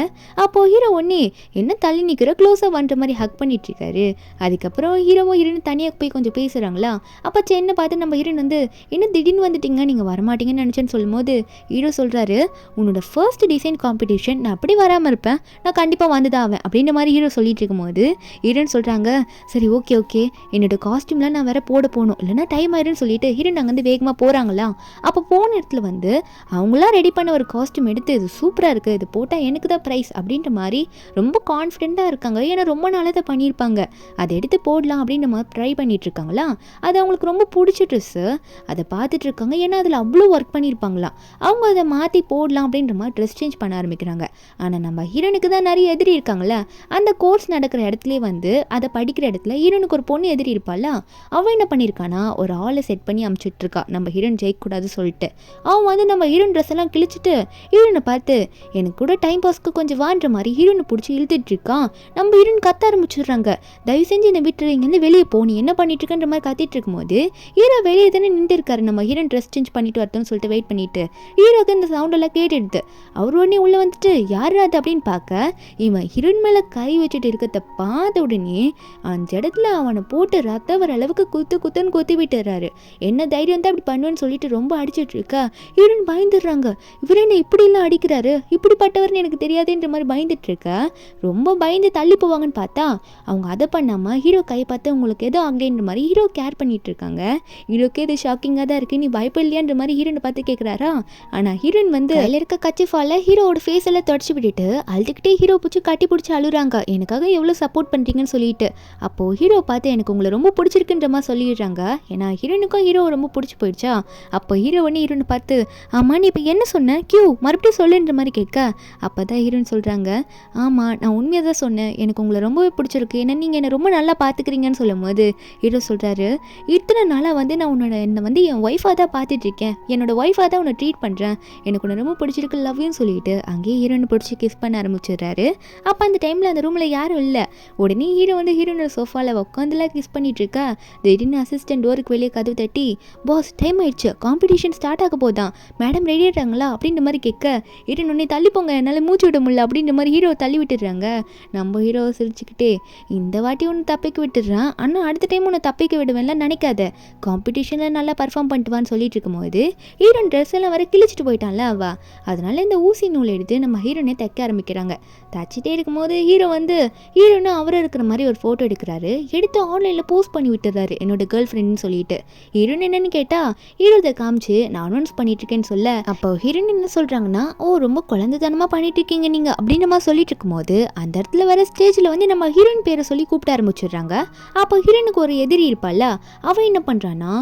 அப்போது ஹீரோ ஒன்னே என்ன தள்ளி நிற்கிற, க்ளோஸாக வந்துற மாதிரி ஹக் பண்ணிட்டு இருக்காரு. அதுக்கப்புறம் ஹீரோவும் ஹீரோயின் தனியாக போய் கொஞ்சம் பேசுகிறாங்களா. அப்போ சென்னை பார்த்து நம்ம ஹீரோயின் வந்து, என்ன திடீர்னு வந்துட்டீங்க, நீங்கள் வரமாட்டீங்கன்னு நினச்சேன்னு சொல்லும்போது ஹீரோ சொல்கிறாரு, உன்னோட ஃபர்ஸ்ட் டிசைன் காம்படிஷன், நான் அப்படி வராமல் இருப்பேன், நான் கண்டிப்பாக வந்து தான் ஆவேன் அப்படின்ற மாதிரி ஹீரோ சொல்லிட்டு இருக்கும்போது ஹீரோயின் சொல்கிறாங்க, சரி ஓகே என்னோட காஸ்டியூம்லாம் நான் வேற போட போகணும், இல்லைனா டைம் ஆயிருன்னு சொல்லிட்டு ஹீரோயின் அங்கே வந்து வேகமாக போகிறாங்களா. அப்போ போன இடத்துல வந்து அவங்களாம் ரெடி பண்ண ஒரு காஸ்டியூம் எடுத்து, இது சூப்பராக இருக்குது, இது போட்டால் எனக்கு தான் ப்ரைஸ் அப்படின்ற மாதிரி ரொம்ப கான்ஃபிடென்ட்டாக இருக்காங்க. ஏன்னா ரொம்ப நாளாக அதை பண்ணியிருப்பாங்க, அதை எடுத்து போடலாம் அப்படின்ற மாதிரி ட்ரை பண்ணிட்டு இருக்காங்களா. அது அவங்களுக்கு ரொம்ப பிடிச்ச ட்ரெஸ்ஸு, அதை பார்த்துட்டு இருக்காங்க. ஏன்னா அதில் அவ்வளோ ஒர்க் பண்ணியிருப்பாங்களாம். அவங்க அதை மாற்றி போடலாம் அப்படின்ற மாதிரி ட்ரெஸ் சேஞ்ச் பண்ண ஆரம்பிக்கிறாங்க. ஆனால் நம்ம ஹீரோனுக்கு தான் நிறைய எதிரி இருக்காங்களே. அந்த கோர்ஸ் நடக்கிற இடத்துலேயே வந்து அதை படிக்கிற இடத்துல ஹீரோனுக்கு ஒரு பொண்ணு எதிரி இருப்பாளா. அவன் என்ன பண்ணியிருக்கானா, ஒரு ஆளை செட் பண்ணி அமுச்சுட்ருக்கா, நம்ம ஹீரோன் ஜெயிக்கக்கூடாது சொல்லிட்டு. அவன் வந்து நம்ம ஹீரோன் ட்ரெஸ் எல்லாம் கிழிச்சிட்டு ஹீரோனை பார்த்து, எனக்கு கூட டைம் பாஸ்க்கு கொஞ்சம் வான்ற மாதிரி ஹீரோனை பிடிச்சி இழுத்துட்டு இருக்கான். நம்ம ஹீரோன் கத்த ஆரம்பிச்சிடுறாங்க, தயவு செஞ்சு என்னை விட்டுரு, இங்கேருந்து வெளியே போ, நீ என்ன பண்ணிட்டு இருக்கன்ற மாதிரி கத்திட்டு இருக்கும்போது ஹீரோ வெளியே தானே நின்று இருக்காரு. நம்ம ஹீரோன் ட்ரெஸ் சேஞ்ச் பண்ணிட்டு வரட்டும்னு சொல்லிட்டு வெயிட் பண்ணிட்டு ஹீரோக்கு இந்த சவுண்டெல்லாம் கேட்டுடுது. அவர் உடனே உள்ளே வந்துட்டு யார் அது அப்படின்னு பார்க்க, இவன் ஹீரோயின் மேலே கை வச்சுட்டு இருக்கிறத பார்த்த உடனே அந்த இடத்துல அவனை போட்டு ரத்த வர அளவுக்கு குத்துன்னு குத்தி விட்டுறாரு. என்ன தைரியம் தான் அப்படி பண்ணுவேன்னு சொல்லிட்டு ரொம்ப அடிச்சிட்டு இருக்கா. ஹீரோயின் பயந்துடுறாங்க, இவர் என்ன இப்படிலாம் அடிக்கிறாரு, இப்படிப்பட்டவர்னு எனக்கு தெரியாதுன்ற மாதிரி பயந்துட்டு இருக்கா. ரொம்ப பயந்து தள்ளி போவாங்கன்னு பார்த்தா அவங்க அதை பண்ணாமல் ஹீரோ கை பார்த்து உங்களுக்கு எதோ ஆகலைன்ற மாதிரி ஹீரோ கேர் பண்ணிட்டு இருக்காங்க. ஹீரோக்கே இது ஷாக்கிங்காக தான் இருக்குது, நீ பயப்படலையான்ற மாதிரி ஹீரோனை பார்த்து கேட்குறாரா. ஆனால் ஹீரோயின் வந்து அதில் இருக்க கச்சிஃபால ஹீரோட ஃபேஸ் எல்லாம் தொடச்சி விட்டுட்டு அழுதுகிட்டே ஹீரோ பிடிச்சி கட்டி பிடிச்சி அழுறாங்க, எனக்காக எவ்வளோ சப்போர்ட் பண்ணுறீங்கன்னு சொல்லிட்டு. அப்போது ஹீரோ பார்த்து எனக்கு உங்களை ரொம்ப பிடிச்சிருக்குன்ற மாதிரி சொல்லிடுறாங்க. ஏன்னா ஹீரோனுக்கும் ஹீரோ ரொம்ப பிடிச்சி போயிடுச்சா. அப்போ ஹீரோ ஒன்று ஹீரோனை பார்த்து, ஆமாம் நீ இப்போ என்ன சொன்ன மறுபடியும் சொல்லுன்ற மாதிரி கேட்க, அப்போ தான் ஹீரோயின் சொல்கிறாங்க, ஆமாம் நான் உண்மையாக தான் சொன்னேன், எனக்கு உங்களை ரொம்பவே பிடிச்சிருக்கு, ஏன்னா நீங்கள் என்னை ரொம்ப நல்லா பார்த்துக்கிறீங்கன்னு சொல்லும் போது ஹீரோ சொல்கிறாரு, இத்தனை நாளாக வந்து நான் என்னை வந்து என் ஒய்ஃபாக தான் பார்த்துட்ருக்கேன், என்னோட ஒய்ஃபாக தான் உன்னை ட்ரீட் பண்ணுறேன், எனக்கு உன்னை ரொம்ப பிடிச்சிருக்கு லவ்யூன்னு சொல்லிட்டு அங்கேயே ஹீரோனை பிடிச்சி கிஸ் பண்ண ஆரம்பிச்சிடுறாரு. அப்போ அந்த டைமில் அந்த ரூமில் யாரும் இல்லை. உடனே ஹீரோ வந்து ஹீரோனோட சோஃபாவில் உட்காந்துலாம் கிஸ் பண்ணிட்டு இருக்கா. திடீர்னு அசிஸ்டன்ட் டோருக்கு வெளியே கதவு தட்டி, பாஸ் டைம் ஆயிடுச்சு, காம்படிஷன் ஸ்டார்ட் ஆக போதான், மேடம் ரெடி ஆகிட்டாங்களா அப்படின்ற மாதிரி கேட்க, ஹீரோன் உடனே தள்ளி போங்க, என்னால் மூச்சு விட முடியல அப்படின்ற மாதிரி ஹீரோ தள்ளி விட்டுடுறாங்க. நம்ம ஹீரோ சிரிச்சுக்கிட்டே, இந்த வாட்டி ஒன்று தப்பிக்க விட்டுடுறான், ஆனால் அடுத்த டைம் உன்னை தப்பிக்க விடுவேன்லாம் நினைக்காத, காம்படிஷனில் நல்லா பர்ஃபார்ம் பண்ணிட்டுவான்னு சொல்லிட்டு இருக்கும்போது ஹீரோன் ட்ரெஸ் எல்லாம் வர கிழிச்சிட்டு போயிட்டான்ல அவ. அதனால இந்த ஊசி நூல் எடுத்து நம்ம ஹீரோனே தைக்க ஆரம்பிக்கிறாங்க. தச்சிட்டே இருக்கும்போது ஹீரோ வந்து ஹீரோன்னு அவரை இருக்கிற மாதிரி ஒரு ஃபோட்டோ எடுக்கிறாரு. எடுத்து ஆன்லைனில் போஸ்ட் பண்ணி விட்டுறாரு, என்னோட கேர்ள் ஃப்ரெண்டுன்னு சொல்லிட்டு. ஹீரோன் என்னன்னு கேட்டால் ஹீரோ இதை காமிச்சு நான் அனௌன்ஸ் பண்ணிட்டு இருக்கேன்னு சொல்ல, அப்போ ஹீரோன் என்ன சொல்கிறாங்கன்னா, ஓ ரொம்ப குழந்தைத்தனமாக பண்ணிட்டு இருக்கீங்க நீங்கள் அப்படின்ற மாதிரி சொல்லிட்டு இருக்கும்போது அந்த இடத்துல வர ஸ்டேஜில் வந்து நம்ம ஹீரோயின் பேரை சொல்லி கூப்பிட ஆரம்பிச்சிடுறாங்க. அப்போ ஹீரோனுக்கு ஒரு எதிரி இருப்பாள்ல, அவன் என்ன பண்ணுறான்னா,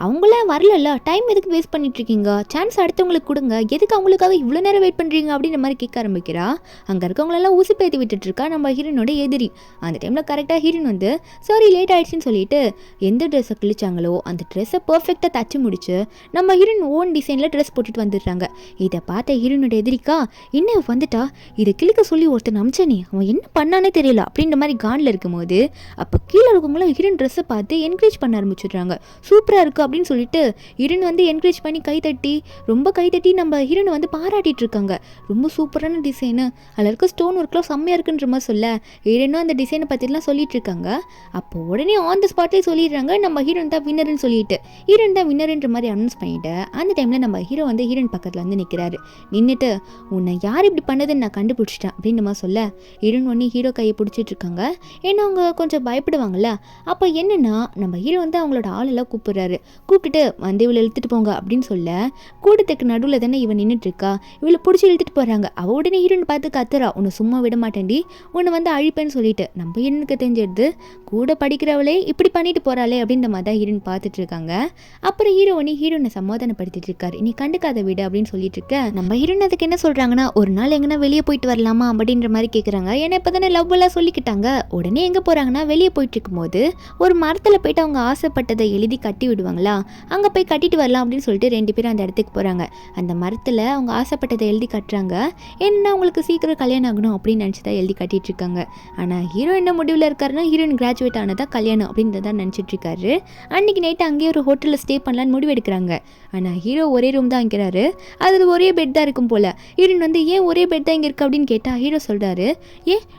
அவங்களாம் வரல, டைம் எதுக்கு வேஸ்ட் பண்ணிட்டு இருக்கீங்க, சான்ஸ் அடுத்தவங்களுக்கு கொடுங்க, எதுக்கு அவங்களுக்காக இவ்வளோ நேரம் வெயிட் பண்ணுறீங்க அப்படின்ற மாதிரி கேட்க ஆரம்பிக்கிறா. அங்கே இருக்கவங்களெல்லாம் ஊசி பேத்தி விட்டுட்டு இருக்கா நம்ம ஹீரோனோட எதிரி. அந்த டைமில் கரெக்டாக ஹீரோன் வந்து சாரி லேட் ஆயிடுச்சுன்னு சொல்லிட்டு எந்த ட்ரெஸ்ஸை கிழிச்சாங்களோ அந்த ட்ரெஸ்ஸை பர்ஃபெக்டாக தச்சு முடிச்சு நம்ம ஹீரோயின் ஓன் டிசைனில் ட்ரெஸ் போட்டுட்டு வந்துடுறாங்க. இதை பார்த்த ஹீரோனோட எதிரிக்கா, என்ன வந்துட்டா, இதை கிழிக்க சொல்லி ஒருத்தன் அமிச்சனே, அவன் என்ன பண்ணானே ஒன்றுமே தெரியல அப்படின்ற மாதிரி காண்டில் இருக்கும்போது அப்போ கீழே இருக்கவங்களும் ஹீரோயின் ட்ரெஸ்ஸை பார்த்து என்கரேஜ் பண்ண ஆரம்பிச்சிடுறாங்க. சூப்பராக இருக்குது அப்படின்னு சொல்லிட்டு ஹீரோயின் வந்து என்கரேஜ் பண்ணி ரொம்ப கைத்தட்டி நம்ம ஹீரோனை வந்து பாராட்டிட்டு இருக்காங்க. ரொம்ப சூப்பரான டிசைனு, அதில் இருக்க ஸ்டோன் ஒர்க்லாம் செம்மையாக இருக்குன்ற மாதிரி சொல்ல ஹீரோனும் அந்த டிசைனை பற்றிலாம் சொல்லிட்டு இருக்காங்க. அப்போ உடனே ஆன் த ஸ்பாட்லேயே சொல்லிடுறாங்க நம்ம ஹீரோயின் தான் வின்னர்னு சொல்லிட்டு. ஹீரோயின் தான் வின்னர்ன்ற மாதிரி அனௌன்ஸ் பண்ணிட்டு அந்த டைமில் நம்ம ஹீரோ வந்து ஹீரோயின் பக்கத்தில் வந்து நிற்கிறாரு. நின்றுட்டு உன்னை யார் இப்படி பண்ணதுன்னு நான் கண்டுபிடிச்சிட்டேன் அப்படின்ற மாதிரி சொல்ல ஹீரோயின் ஒன்று ஹீரோ கையை பிடிச்சிட்டு இருக்காங்க. ஏன்னா அவங்க கொஞ்சம் பயப்படுவாங்கல்ல. அப்போ என்னென்னா நம்ம ஹீரோ வந்து அவங்களோட ஆளெல்லாம் கூப்பிடுறாரு. கூப்பிட்டுட்டு வந்து இவளை இழுத்துட்டு போங்க அப்படின்னு சொல்ல கூட்டத்துக்கு நடுவில் தானே இவன் நின்றுட்டு இருக்கா. இவளை பிடிச்சி இழுத்துட்டு போகிறாங்க. அவள் உடனே ஹீரோயின் பார்த்து கத்துறா, உன்னை சும்மா விட மாட்டேன்டி, உன்னை வந்து அழிப்பேன்னு சொல்லிட்டு. நம்ம ஹீரோனுக்கு தெரிஞ்சிடுது கூட படிக்கிறவளே இப்படி பண்ணிட்டு போகிறாளே அப்படின்ற மாதிரி தான் ஹீரோயின் பார்த்துட்டு இருக்காங்க. அப்புறம் ஹீரோ ஒன்று ஹீரோனை சமாதானப்படுத்திட்டு இருக்காரு. நீ கண்டுக்காத விட அப்படின்னு சொல்லிட்டு இருக்க. நம்ம ஹீரோன் அதுக்கு என்ன சொல்கிறாங்கன்னா ஒரு நாள் எங்கன்னா வெளியே போயிட்டு வரலாமா அப்படின்ற மாதிரி கேட்குறாங்க. ஏன்னா இப்போ தானே லவ் எல்லாம் சொல்லிக்கிட்டாங்க. உடனே எங்கே போகிறாங்கன்னா வெளியே போயிட்டு இருக்கும்போது ஒரு மரத்தில் போயிட்டு அவங்க ஆசைப்பட்டதை எழுதி கட்டி விடுவாங்களா, அங்கே போய் கட்டிட்டு வரலாம் அப்படின்னு சொல்லிட்டு 2 பேரும் அந்த இடத்துக்கு போகிறாங்க. அந்த மரத்தில் அவங்க ஆசைப்பட்டதை எழுதி கட்டுறாங்க. என்ன அவங்களுக்கு சீக்கிரம் கல்யாணம் ஆகணும் அப்படின்னு நினச்சி தான் எழுதி கட்டிட்டு இருக்காங்க. ஆனால் ஹீரோ என்ன முடிவில் இருக்காருன்னா ஹீரோயின் கிராஜுவேட் ஆனதா கல்யாணம் அப்படின்றத நினச்சிட்டு இருக்காரு. அன்றைக்கி நைட்டு அங்கேயே ஒரு ஹோட்டலில் ஸ்டே பண்ணலான்னு முடிவு எடுக்கிறாங்க. ஆனால் ஹீரோ ஒரே ரூம் தான் வைக்கிறாரு. அதில் ஒரே பெட் தான் இருக்கும் போல். ஹீரோயின் வந்து ஏன் ஒரே பெட் தான் இங்கே இருக்கு அப்படின்னு கேட்டால் ஹீரோ சொல்கிறாரு,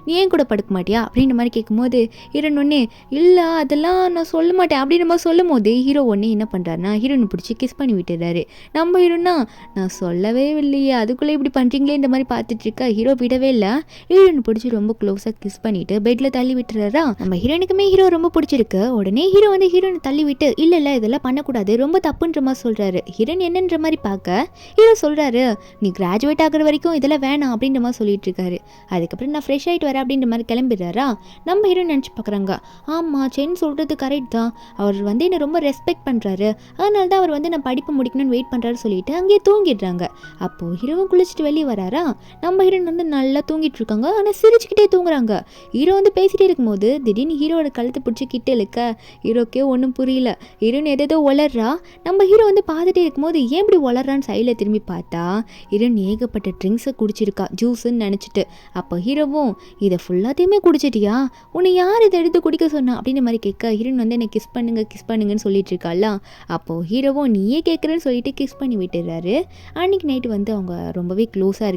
நீ ஏன் கூட படுக்க மாட்டியா அப்படின்ற மாதிரி கேட்கும்போது ஹீரோயின் ஒன்று இல்லை அதெல்லாம் நான் சொல்ல மாட்டேன் அப்படின்ற மாதிரி சொல்லும் போது ஹீரோ ஒன்று என்ன பண்ணுறாருனா ஹீரோயின் பிடிச்சி கிஸ் பண்ணி விட்டுறாரு. நம்ம ஹீரோனா நான் சொல்லவே இல்லையே அதுக்குள்ளே இப்படி பண்ணுறீங்களே இந்த மாதிரி பார்த்துட்டு இருக்கா. ஹீரோ விடவே இல்லை. ஹீரோயின் பிடிச்சி ரொம்ப க்ளோஸாக கிஸ் பண்ணிட்டு பெட்டில் தள்ளி விட்டுறாரா. நம்ம ஹீரோனுக்குமே ஹீரோ ரொம்ப பிடிச்சிருக்கு. உடனே ஹீரோ வந்து ஹீரோனை தள்ளி விட்டு இல்லை இதெல்லாம் பண்ணக்கூடாது ரொம்ப தப்புன்ற மாதிரி சொல்கிறாரு. ஹீரோயின் என்னன்ற மாதிரி பார்க்க ஹீரோ சொல்கிறாரு, நீ கிராஜுவேட் ஆகிற வரைக்கும் இதெல்லாம் வேணாம் அப்படின்ற மாதிரி சொல்லிட்டு இருக்காரு. அதுக்கப்புறம் நான் ஃப்ரெஷ் ஆகிட்டு வரேன் அப்படின்ற மாதிரி கிளம்பிடுறாரா. நம்ம ஹீரோயின் நினச்சி பார்க்குறாங்க, ஆமாம் சென் சொல்கிறது கரெக்ட் தான், அவர் வந்து என்னை ரொம்ப ரெஸ்பெக்ட் பண்ணுறாரு, அதனால தான் அவர் வந்து நான் படிப்பு முடிக்கணும்னு வெயிட் பண்ணுறாரு சொல்லிட்டு அங்கேயே தூங்கிடுறாங்க. அப்போது ஹீரோவும் குளிச்சுட்டு வெளியே வராரா. நம்ம ஹீரோயின் வந்து நல்லா தூங்கிட்டு இருக்காங்க. ஆனால் சிரிச்சுக்கிட்டே தூங்குறாங்க. ஹீரோ வந்து பேசிகிட்டே இருக்கும்போது திடீர்னு ஹீரோட கழுத்தை பிடிச்சி கிட்ட இழுக்க ஹீரோக்கே ஒன்றும் புரியல. ஹீரோயின் எதோ ஒளர்றா. நம்ம ஹீரோ வந்து பார்த்துட்டே இருக்கும்போது ஏன் இப்படி ஒளர்றான்னு சைடில் திரும்பி பார்த்தா ஹீரோயின் ஏகப்பட்ட ட்ரிங்க்ஸை குடிச்சிருக்கா ஜூஸுன்னு நினச்சிட்டு. அப்போ ஹீரோவும் இதை ஃபுல்லாத்தையுமே குடிச்சிட்டியா, உன்னை யார் இதை எடுத்து குடிக்க சொன்னா அப்படின்ற மாதிரி கேட்க ஹீரோயின் வந்து என்னை கிஸ் பண்ணுங்கன்னு சொல்லிட்டு இருக்காள. அப்போது ஹீரோவும் நீயே கேட்குறேன்னு சொல்லிட்டு கிஸ் பண்ணி விட்டுறாரு. அன்றைக்கி நைட்டு வந்து அவங்க ரொம்பவே க்ளோஸாக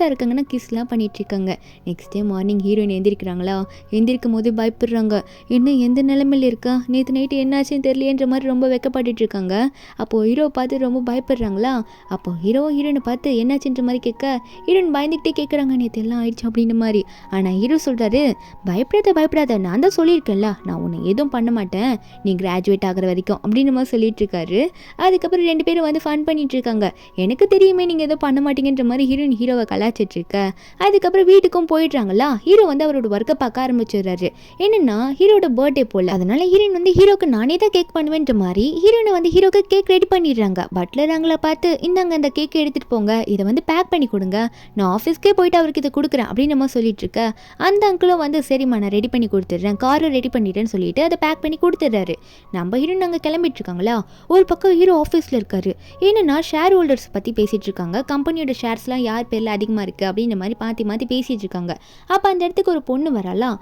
இருக்காங்கன்னா கிஸ்லாம் பண்ணிட்டு இருக்காங்க. நெக்ஸ்ட் டே மார்னிங் ஹீரோயின் எந்திரிக்கிறாங்களா. எந்திரிக்கும் போது பயப்படுறாங்க. இன்னும் எந்த நிலைமையில் இருக்கா, நேற்று நைட்டு என்னாச்சுன்னு தெரியலேன்ற மாதிரி ரொம்ப வெக்கப்பட்டுட்டு இருக்காங்க. அப்போது ஹீரோவை பார்த்து ரொம்ப பயப்படுறாங்களா. அப்போது ஹீரோயினை பார்த்து என்னாச்சுன்ற மாதிரி கேட்க ஹீரோயின் பயந்துக்கிட்டே கேட்குறாங்க நேற்று எல்லாம் ஆயிடுச்சு அப்படின்ற மாதிரி. ஆனால் ஹீரோ சொல்கிறாரு, பயப்படாத நான் தான் சொல்லியிருக்கேன்ல நான் உன்னை எதுவும் பண்ண மாட்டேன் நீ கிராஜுவேட் ஆகிற வரைக்கும் அப்படின்ற மாதிரி சொல்லிட்டு இருக்காரு. அதுக்கப்புறம் 2 பேரும் வந்து ஃபன் பண்ணிட்டு இருக்காங்க. எனக்கு தெரியுமே நீங்கள் எதுவும் பண்ண மாட்டீங்கன்ற மாதிரி ஹீரோயின் ஹீரோவை கலாச்சிட்டு இருக்க. அதுக்கப்புறம் வீட்டுக்கும் போயிடுறாங்களா. ஹீரோ வந்து அவரோட ஒர்க்கை பார்க்க ஆரம்பிச்சிடுறாரு. என்னன்னா ஹீரோட பர்த்டே போல், அதனால ஹீரோயின் வந்து ஹீரோக்கு நானே தான் கேக் பண்ணுவேன்ற மாதிரி ஹீரோயினை வந்து ஹீரோக்கு கேக் ரெடி பண்ணிடுறாங்க. பட்லர் அவங்கள பார்த்து இந்தாங்க இந்த கேக்கை எடுத்துகிட்டு போங்க, இதை வந்து பேக் பண்ணி கொடுங்க, நான் ஆஃபீஸ்க்கே போயிட்டு அவருக்கு இதை கொடுக்குறேன் அப்படின்னு நம்ம சொல்லிட்டு இருக்க. அந்த அங்கிளும் வந்து சரிம்மா நான் ரெடி பண்ணி கொடுத்துட்றேன், காரை ரெடி பண்ணிட்டேன்னு சொல்லிட்டு அதை பேக் பண்ணி கொடுத்துட்றாரு. நம்ம ஹீரோயின் அங்கே கிளம்பிட்டு இருக்காங்களா. ஒரு பக்கம் ஹீரோ ஆஃபீஸில் இருக்காரு. என்னன்னா ஷேர் ஹோல்டர்ஸ் பற்றி பேசிகிட்டு இருக்காங்க. கம்பெனியோட ஷேர்ஸ்லாம் யார் பேரில் அதிகமாக இருக்குது அப்படின்ற மாதிரி மாற்றி பேசிகிட்டு இருக்காங்க. அப்போ அந்த இடத்துக்கு ஒரு பொண்ணு வரலாம்.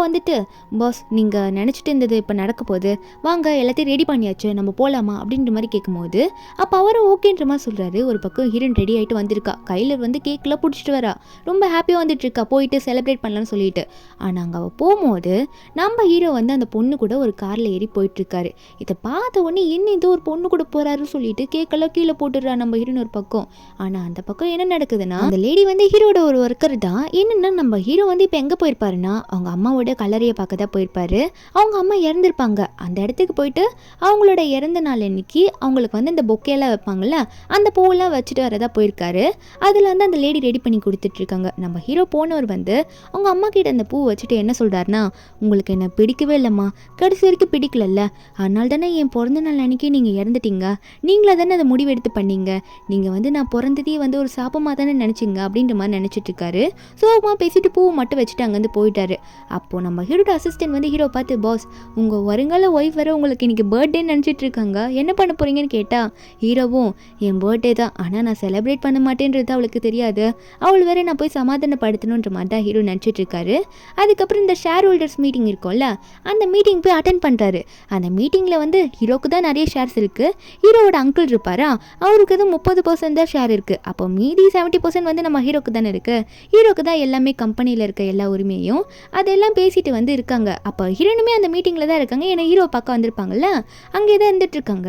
வந்துட்டு பாஸ் நீங்கள் நினச்சிட்டு இருந்தது இப்போ நடக்க போகுது, வாங்க எல்லாத்தையும் ரெடி பண்ணியாச்சு நம்ம போகலாமா அப்படின்ற மாதிரி கேட்கும்போது அப்போ அவரும் ஓகேன்ற மாதிரி சொல்கிறாரு. ஒரு பக்கம் ஹீரோயின் ரெடி ஆகிட்டு வந்திருக்கா. கையில் வந்து கேக்கெலாம் பிடிச்சிட்டு வரா. ரொம்ப ஹாப்பியாக வந்துட்டு இருக்கா போயிட்டு செலிப்ரேட் பண்ணலான்னு சொல்லிட்டு. ஆனால் அங்கே அவள் போகும்போது நம்ம ஹீரோ வந்து அந்த பொண்ணு கூட ஒரு காரில் ஏறி போயிட்டுருக்காரு. இதை பார்த்த உடனே என்ன இது ஒரு பொண்ணு கூட போகிறாருன்னு சொல்லிட்டு கேக்கெல்லாம் கீழே போட்டுடுறா நம்ம ஹீரோயின் ஒரு பக்கம். ஆனால் அந்த பக்கம் என்ன நடக்குதுன்னா அந்த லேடி வந்து ஹீரோட ஒரு ஒர்க்கர் தான். என்னென்னா நம்ம ஹீரோ வந்து இப்போ எங்கே போயிருப்பாருன்னா அவங்க அம்மாவோட கல்லறையை பார்க்க தான் போயிருப்பாரு. அவங்க அம்மா இறந்துருப்பாங்க. அந்த இடத்துக்கு போயிட்டு அவங்களோட இறந்த நாள் அன்னைக்கு அவங்களுக்கு வந்து அந்த பொக்கேலாம் வைப்பாங்கள்ல அந்த பூவெல்லாம் வச்சுட்டு வரதா போயிருக்காரு. அதில் வந்து அந்த லேடி ரெடி பண்ணி கொடுத்துட்ருக்காங்க. நம்ம ஹீரோ போனவர் வந்து அவங்க அம்மா கிட்ட அந்த பூ வச்சுட்டு என்ன சொல்கிறாருன்னா, உங்களுக்கு என்ன பிடிக்கவே இல்லைம்மா, கடைசி வரைக்கும் பிடிக்கலல்ல, அதனால தானே என் பிறந்த நாள் அன்னைக்கு நீங்கள் இறந்துட்டீங்க, நீங்களா தானே அதை முடிவெடுத்து பண்ணீங்க, நீங்கள் வந்து நான் பிறந்ததே வந்து ஒரு சாபமாக தானே நினச்சிங்க அப்படின்ற மாதிரி நினச்சிட்டு இருக்காரு. சோகமாக பேசிட்டு பூவை மட்டும் வச்சுட்டு அங்கேருந்து போயிட்டாரு. அப்போது நம்ம ஹீரோட அசிஸ்டன்ட் வந்து ஹீரோ பார்த்து, பாஸ் உங்கள் வருங்கால ஒய்ஃப் வர உங்களுக்கு இன்றைக்கி பர்த்டேன்னு நினச்சிட்டு இருக்காங்க, என்ன பண்ண போகிறீங்கன்னு கேட்டால் ஹீரோவும் என் பர்த்டே தான் ஆனால் நான் செலிப்ரேட் பண்ண மாட்டேன்றது அவளுக்கு தெரியாது, அவள் வேற நான் போய் சமாதானப்படுத்தணுன்ற மாதிரி தான் ஹீரோ ஹீரோன்னு நினச்சிட்டு இருக்காரு. அதுக்கப்புறம் இந்த ஷேர் ஹோல்டர்ஸ் மீட்டிங் இருக்கும்ல, அந்த மீட்டிங் போய் அட்டன் பண்ணுறாரு. அந்த மீட்டிங்கில் வந்து ஹீரோக்கு தான் நிறைய ஷேர்ஸ் இருக்குது. ஹீரோவோட அங்கிள் இருப்பாரா, அவருக்கு தான் 30% தான் ஷேர் இருக்குது. அப்போ மீதி 70% வந்து நம்ம ஹீரோக்கு தானே இருக்குது. ஹீரோக்கு தான் எல்லாமே கம்பெனியில் இருக்க எல்லா உரிமையும் அதெல்லாம் பேசிட்டு வந்து இருக்காங்க. அப்போ ஹீரோனுமே அந்த மீட்டிங்கில் தான் இருக்காங்க. ஏன்னா ஹீரோ பக்கம் வந்திருப்பாங்கல்ல, அங்கே தான் இருந்துட்டு இருக்காங்க.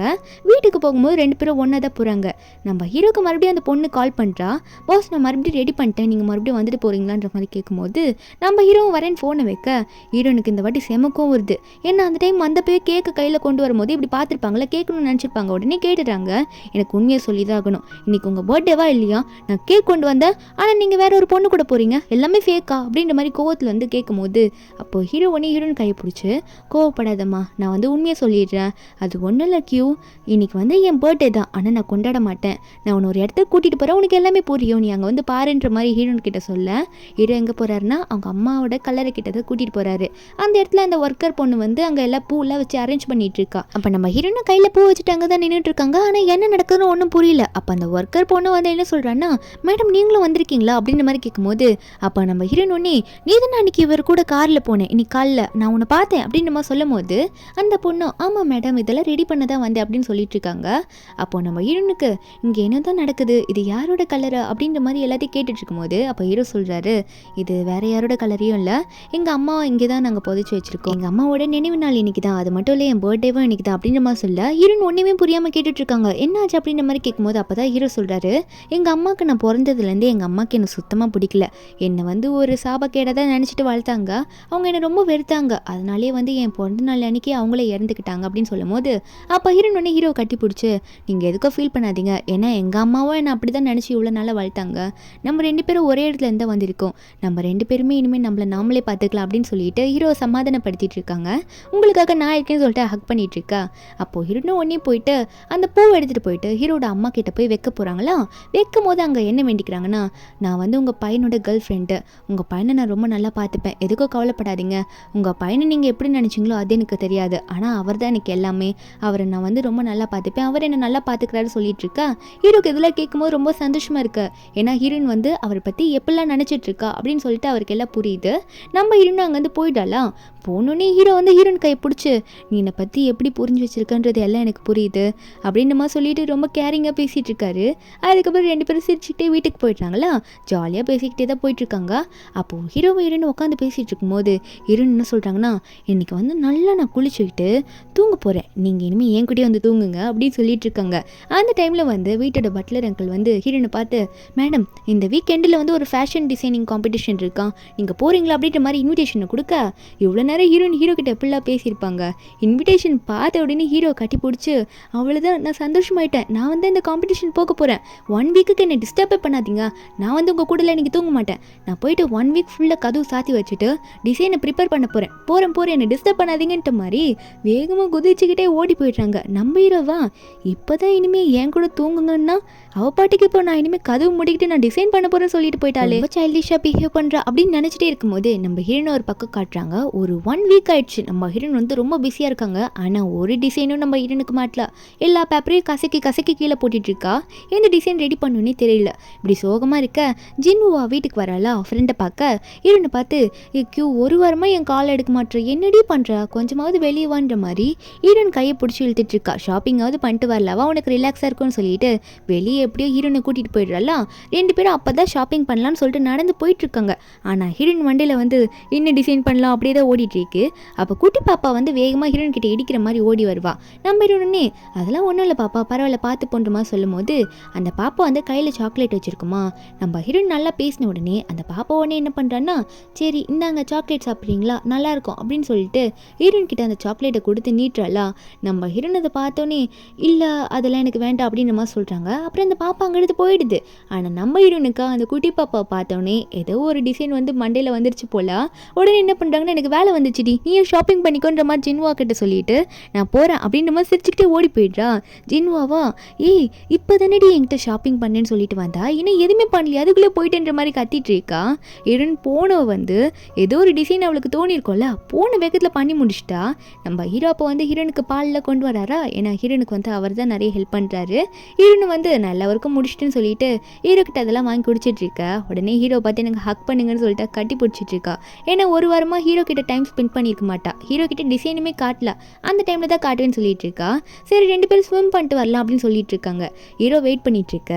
வீட்டுக்கு போகும்போது 2 பேரும் ஒன்றா தான் போகிறாங்க. நம்ம ஹீரோக்கு மறுபடியும் அந்த பொண்ணு கால் பண்ணுறா. பாஸ் நான் மறுபடியும் ரெடி பண்ணிட்டேன், நீங்கள் மறுபடியும் வந்துட்டு போகிறீங்களான்ற மாதிரி கேட்கும்போது நம்ம ஹீரோவும் வரேன்னு ஃபோனை வைக்க ஹீரோனுக்கு இந்த வாட்டி செமக்கும் வருது. ஏன்னா அந்த டைம் அந்த போய் கேக்கு கையில் கொண்டு வரும்போது இப்படி பார்த்துருப்பாங்களா, கேட்கணும்னு நினச்சிருப்பாங்க. உடனே கேட்டுறாங்க, எனக்கு உண்மையை சொல்லி தான் ஆகணும், இன்றைக்கி உங்கள் பர்த்டேவா இல்லையா, நான் கேக் கொண்டு வந்தேன், ஆனால் நீங்கள் வேற ஒரு பொண்ணு கூட போகிறீங்க, எல்லாமே ஃபேக்கா அப்படின்ற மாதிரி கோவத்தில் வந்து கேட்கும்போது அப்போ ஹீரோ ஒன்று ஹீரோயின் கையை பிடிச்சி, கோவப்படாதம்மா, நான் வந்து உண்மையை சொல்லிடுறேன், அது ஒன்றும் இல்லை கியூ, இன்னைக்கு வந்து என் பர்த்டே தான், ஆனால் நான் கொண்டாட மாட்டேன், நான் உன்னை ஒரு இடத்துக்கு கூட்டிகிட்டு போகிறேன், உனக்கு எல்லாமே புரியும், நீ அங்கே வந்து பாருன்ற மாதிரி ஹீரோயின் கிட்ட சொல்ல ஹீரோ எங்கே போகிறாருன்னா அவங்க அம்மாவோட கல்லறை கிட்ட தான் கூட்டிகிட்டு போகிறாரு. அந்த இடத்துல அந்த ஒர்க்கர் பொண்ணு வந்து அங்கே எல்லாம் பூலாம் வச்சு அரேஞ்ச் பண்ணிட்டு இருக்கா. அப்போ நம்ம ஹீரோனை கையில் பூ வச்சுட்டு அங்கே தான் நின்றுட்டு இருக்காங்க. ஆனால் என்ன நடக்குதுன்னு ஒன்றும் புரியல. அப்போ அந்த ஒர்க்கர் பொண்ணு வந்து என்ன சொல்கிறான்னா, மேடம் நீங்களும் வந்திருக்கீங்களா அப்படின்ற மாதிரி கேட்கும்போது அப்போ நம்ம ஹீரோன் ஒன்னே, நீ தான் அன்றைக்கி இவர் கூட காரில் போனேன், இன்னைக்கு காலில் நான் உன்னை பார்த்தேன் அப்படின்னு நம்ம சொல்லும் போது அந்த பொண்ணு ஆமாம் மேடம் இதெல்லாம் ரெடி பண்ண தான் வந்தேன் அப்படின்னு சொல்லிட்டு இருக்காங்க. அப்போ நம்ம ஹீரோனுக்கு இங்கே என்ன தான் நடக்குது, இது யாரோட கலரு அப்படின்ற மாதிரி எல்லாத்தையும் கேட்டுட்டு இருக்கும்போது அப்போ ஹீரோ சொல்கிறாரு, இது வேற யாரோட கலரையும் இல்லை, எங்கள் அம்மா இங்கே தான் நாங்கள் புதைச்சி வச்சுருக்கோம், எங்கள் அம்மாவோட நினைவு நாள் இன்னைக்கு தான், அது மட்டும் இல்லை என் பர்த்டேவும் இன்னைக்கு தான் அப்படின்ற மாதிரி சொல்ல ஹீரோன் ஒன்றுமே புரியாமல் கேட்டுட்டு இருக்காங்க. என்னாச்சு அப்படின்ற மாதிரி கேட்கும்போது அப்போ தான் ஹீரோ சொல்கிறாரு, எங்கள் அம்மாவுக்கு நான் பிறந்ததுலேருந்து எங்கள் அம்மாவுக்கு எனக்கு சுத்தமாக பிடிக்கல, என்னை வந்து ஒரு சாபக்கேடாக தான் நினச்சிட்டு வளர்த்தாங்க, அவங்க என்னை ரொம்ப வெறுத்தாங்க, அதனாலே வந்து என் பிறந்த நாள் அன்றைக்கி அவங்களே இறந்துக்கிட்டாங்க அப்படின்னு சொல்லும் போது அப்போ ஹீரோன் ஒன்று ஹீரோ கட்டி பிடிச்சி, நீங்கள் எதுக்கும் ஃபீல் பண்ணாதீங்க, ஏன்னா எங்கள் அம்மாவும் என்னை அப்படி தான் நினச்சி இவ்வளோ நாளாக வளர்த்தாங்க, நம்ம 2 பேரும் ஒரே இடத்துல இருந்தால் வந்திருக்கோம், நம்ம 2 பேருமே இனிமேல் நம்மளை நாமளே பார்த்துக்கலாம் அப்படின்னு சொல்லிட்டு ஹீரோ சமாதானப்படுத்திட்டு இருக்காங்க. உங்களுக்காக நான் இருக்கேன்னு சொல்லிட்டு ஹக் பண்ணிட்டு இருக்கா. அப்போது ஹீரோனும் ஒன்றே போயிட்டு அந்த பூவை எடுத்துகிட்டு போயிட்டு ஹீரோட அம்மா கிட்ட போய் வைக்க போகிறாங்களா. வைக்கும் போது அங்கே என்ன வேண்டிக்கிறாங்கன்னா, நான் வந்து உங்கள் பையனோட கேர்ள் ஃப்ரெண்டு, உங்கள் பையனை நான் ரொம்ப நல்லா பார்த்துப்பேன், எதுக்கும் கவலைப்படாதீங்க, உங்கள் பையனை நீங்கள் எப்படி நினச்சிங்களோ அது எனக்கு தெரியாது, ஆனால் அவர் தான் எனக்கு எல்லாமே, அவரை நான் வந்து ரொம்ப நல்லா பார்த்துப்பேன், அவர் என்னை நல்லா பார்த்துக்கிறாரு சொல்லிட்டு இருக்கா. ஹீரோக்கு இதெல்லாம் கேட்கும்போது ரொம்ப சந்தோஷமாக இருக்கு. ஏன்னா ஹீரோயின் வந்து அவரை பற்றி எப்படிலாம் நினச்சிட்டு இருக்கா அப்படின்னு சொல்லிட்டு அவருக்கு எல்லாம் புரியுது. நம்ம ஹீரோயின் அங்கேருந்து போயிட்டாலாம். போனோடனே ஹீரோ வந்து ஹீரோயின் கையை பிடிச்சி, நீ என்னை பற்றி எப்படி புரிஞ்சு வச்சிருக்கன்றது எல்லாம் எனக்கு புரியுது அப்படின்னுமா சொல்லிட்டு ரொம்ப கேரிங்காக பேசிகிட்டு இருக்காரு. அதுக்கப்புறம் 2 பேரும் சிரிச்சுக்கிட்டே வீட்டுக்கு போயிட்டாங்களா. ஜாலியாக பேசிக்கிட்டே தான் போயிட்டுருக்காங்க. அப்போது ஹீரோயின் உட்காந்து பேசிகிட்டு இருக்கும்போது ஹீரோயின் என்ன சொல்கிறாங்கன்னா, இன்றைக்கி வந்து நல்லா நான் குளிச்சுக்கிட்டு தூங்க போகிறேன், நீங்கள் இனிமேல் என் கூடயே வந்து தூங்குங்க அப்படின்னு சொல்லிட்டு இருக்காங்க. அந்த டைமில் வந்து வீட்டோட பட்லர் அங்கிள் வந்து ஹீரோனை பார்த்து, மேடம் இந்த வீக்கெண்டில் வந்து ஒரு ஃபேஷன் டிசைனிங் காம்படிஷன் இருக்கான், நீங்கள் போகிறீங்களா அப்படின்ற மாதிரி இன்விடேஷனை கொடுக்க இவ்வளோ நேரம் ஹீரோயின் ஹீரோ கிட்ட எப்படிலாம் பேசியிருப்பாங்க. இன்விடேஷன் பார்த்த உடனே ஹீரோ கட்டி பிடிச்சி, அவ்வளோதான் நான் சந்தோஷமாயிட்டேன், நான் வந்து இந்த காம்படிஷன் போக போகிறேன், 1 வீக்குக்கு என்னை டிஸ்டர்பே பண்ணாதீங்க, நான் வந்து உங்கள் கூடல இன்றைக்கி தூங்க மாட்டேன், நான் போயிட்டு 1 வீக் ஃபுல்லாக கதவு சாத்தி வச்சுட்டு டிசைனை ப்ரிப்பேர் பண்ண போகிறேன் என்னை டிஸ்டர்ப் பண்ணாதீங்கன்ற மாதிரி வேகமாக குதிச்சுக்கிட்டே ஓடி போயிடுறாங்க. நம்ம ஹீரோவா இப்போ தான் இனிமேல் என் கூட தூங்குங்கன்னா அவள் பாட்டுக்கு இப்போ நான் இனிமேல் கதவு முடிக்கிட்டு நான் டிசைன் பண்ண போகிறேன்னு சொல்லிட்டு போயிட்டாலே, சைல்டிஷாக பிஹேவ் பண்ணுறா அப்படின்னு நினச்சிட்டே இருக்கும்போது நம்ம ஹீரோனை ஒரு பக்கம் காட்டுறாங்க. ஒரு 1 வீக் ஆயிடுச்சு, நம்ம ஹீரோயின் வந்து ரொம்ப பிஸியாக இருக்காங்க. ஆனால் ஒரு டிசைனும் நம்ம ஹீரோனுக்கு மாட்டல. எல்லா பேப்பரையும் கசக்கி கீழே போட்டுட்டு இருக்கா. எந்த டிசைன் ரெடி பண்ணுன்னே தெரியல. இப்படி சோகமாக இருக்க ஜின்னுவா வீட்டுக்கு வராளா ஃப்ரெண்டை பார்க்க. ஹீரோனை பார்த்து, கியூ ஒரு வாரமாக என் கால் எடுக்க மாட்டேற, என்னடி பண்ணுறா, கொஞ்சமாவது வெளியே வான்ற மாதிரி ஹீரோயின் கையை பிடிச்சி இழுத்துட்டு இருக்கா. ஷாப்பிங்காவது பண்ணிட்டு வரலவா, உனக்கு ரிலாக்ஸாக இருக்கும்னு சொல்லிட்டு வெளியே எப்படியோ ஹீரோனை கூட்டிகிட்டு போயிடுறாளா. 2 பேரும் அப்போ தான் ஷாப்பிங் பண்ணலான்னு சொல்லிட்டு நடந்து போயிட்டுருக்காங்க. ஆனால் ஹீரோயின் வண்டியில் வந்து என்ன டிசைன் பண்ணலாம் அப்படியே தான் ஓடிட்டு இருக்கு. அப்போ குட்டி பாப்பா வந்து வேகமாக ஹீரோயின் கிட்ட இடிக்கிற மாதிரி ஓடி வருவா. நம்ம ஹீரோனே அதெல்லாம் ஒன்றும் இல்லை பாப்பா, பரவாயில்ல பார்த்து போன்ற மாதிரி சொல்லும் போது அந்த பாப்பா வந்து கையில் சாக்லேட் வச்சுருக்குமா. நம்ம ஹீரோயின் நல்லா பேசின உடனே அந்த பாப்பா உடனே என்ன பண்ணுறான்னா, சரி இந்தாங்க சாக்லேட் சாப்பிட்றீங்களா, நல்லாயிருக்கும் அப்படின்னு சொல்லிட்டு ஹீரோயின் கிட்ட அந்த சாக்லேட்டை கொடுத்து நீட்டுறாளா. நம்ம ஹீரோயின் அதை பார்த்தோன்னே, இல்லை அதெல்லாம் எனக்கு வேண்டாம் அப்படின்ற மாதிரி சொல்கிறாங்க. அப்புறம் அந்த பாப்பா அங்கிருந்து போயிடுது. ஆனால் நம்ம ஹீரோனுக்கு அந்த குட்டி பாப்பா பார்த்தோன்னே ஏதோ ஒரு டிசைன் வந்து மண்டையில் வந்துருச்சு போல. உடனே என்ன பண்ணுறாங்கன்னா, எனக்கு வேலை வந்துச்சுடி, நீயும் ஷாப்பிங் பண்ணிக்கோன்ற மாதிரி ஜின்வா கிட்ட சொல்லிட்டு நான் போகிறேன் அப்படின்ற மாதிரி சிரிச்சுக்கிட்டே ஓடி போயிடுறா. ஜின்வாவா, ஏய் இப்போ தானேடி என்கிட்ட ஷாப்பிங் பண்ணேன்னு சொல்லிட்டு வந்தா, இன்னும் எதுவுமே பண்ணலையே, அதுக்குள்ளே போயிட்டுன்ற மாதிரி கத்திட்டு இருக்கா. ஹீரோயின் போனவ வந்து ஏதோ ஒரு டிசைன் அவளுக்கு தோணியிருக்கோம்ல, போன வேகத்தில் பண்ணி முடிச்சிட்டா. நம்ம ஹீரோ அப்போ வந்து ஹீரோனுக்கு பாலில் கொண்டு வராரா. ஏன்னா ஹீரோனுக்கு வந்து அவர் தான் நிறைய ஹெல்ப் பண்ணுறாரு. ஹீரோனு வந்து நான் எல்லா ஒர்க்கும் முடிச்சிட்டுன்னு சொல்லிட்டு ஹீரோ கிட்ட அதெல்லாம் வாங்கி குடிச்சிட்டு இருக்கா. உடனே ஹீரோ பார்த்து எனக்கு ஹக் பண்ணுங்கன்னு சொல்லிட்டு கட்டி பிடிச்சிட்டு இருக்கா. ஏன்னா ஒரு வாரமாக ஹீரோ கிட்ட டைம் ஸ்பெண்ட் பண்ணியிருக்க மாட்டா. ஹீரோ கிட்ட டிசைனுமே காட்டல. அந்த டைமில் தான் காட்டுவேன்னு சொல்லிட்டு இருக்கா. சரி 2 பேரும் ஸ்விம் பண்ணிட்டு வரலாம் அப்படின்னு சொல்லிட்டு இருக்காங்க. ஹீரோ வெயிட் பண்ணிட்டு இருக்க.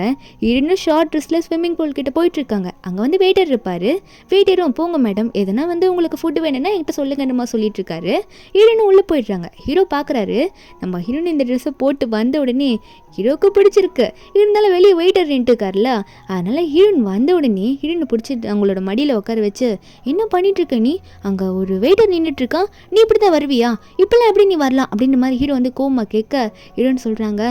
இன்னும் ஷார்ட் ட்ரெஸ்ல ஸ்விம்மிங் பூல் கிட்ட போயிட்டு இருக்காங்க. அங்கே வந்து வெயிட்டர் இருப்பாரு. வெயிட்டரும் போங்க மேடம், எதனா வந்து உங்களுக்கு ஃபுட்டு வேணும்னா என்கிட்ட சொல்லுங்கன்னு சொல்லிட்டு இருக்காரு. ஹீரோனும் உள்ளே போயிடுறாங்க. ஹீரோ பார்க்குறாரு, நம்ம ஹீரோன் இந்த ட்ரெஸ்ஸை போட்டு வந்த உடனே ஹீரோக்கு பிடிச்சிருக்கு. இருந்தாலும் வெளியே வெயிட்டர் நின்றுட்டு இருக்காருல்ல, அதனால ஹீரோன் வந்த உடனே ஹீரோனை பிடிச்சி அவங்களோட மடியில் உட்கார வச்சு, என்ன பண்ணிட்டு இருக்க நீ, அங்கே ஒரு வெயிட்டர் நின்றுட்டு இருக்கான், நீ இப்படி தான் வருவியா, இப்பெல்லாம் எப்படி நீ வரலாம் அப்படின்ற மாதிரி ஹீரோ வந்து கோமா கேட்க, ஹீரோன்னு சொல்கிறாங்க,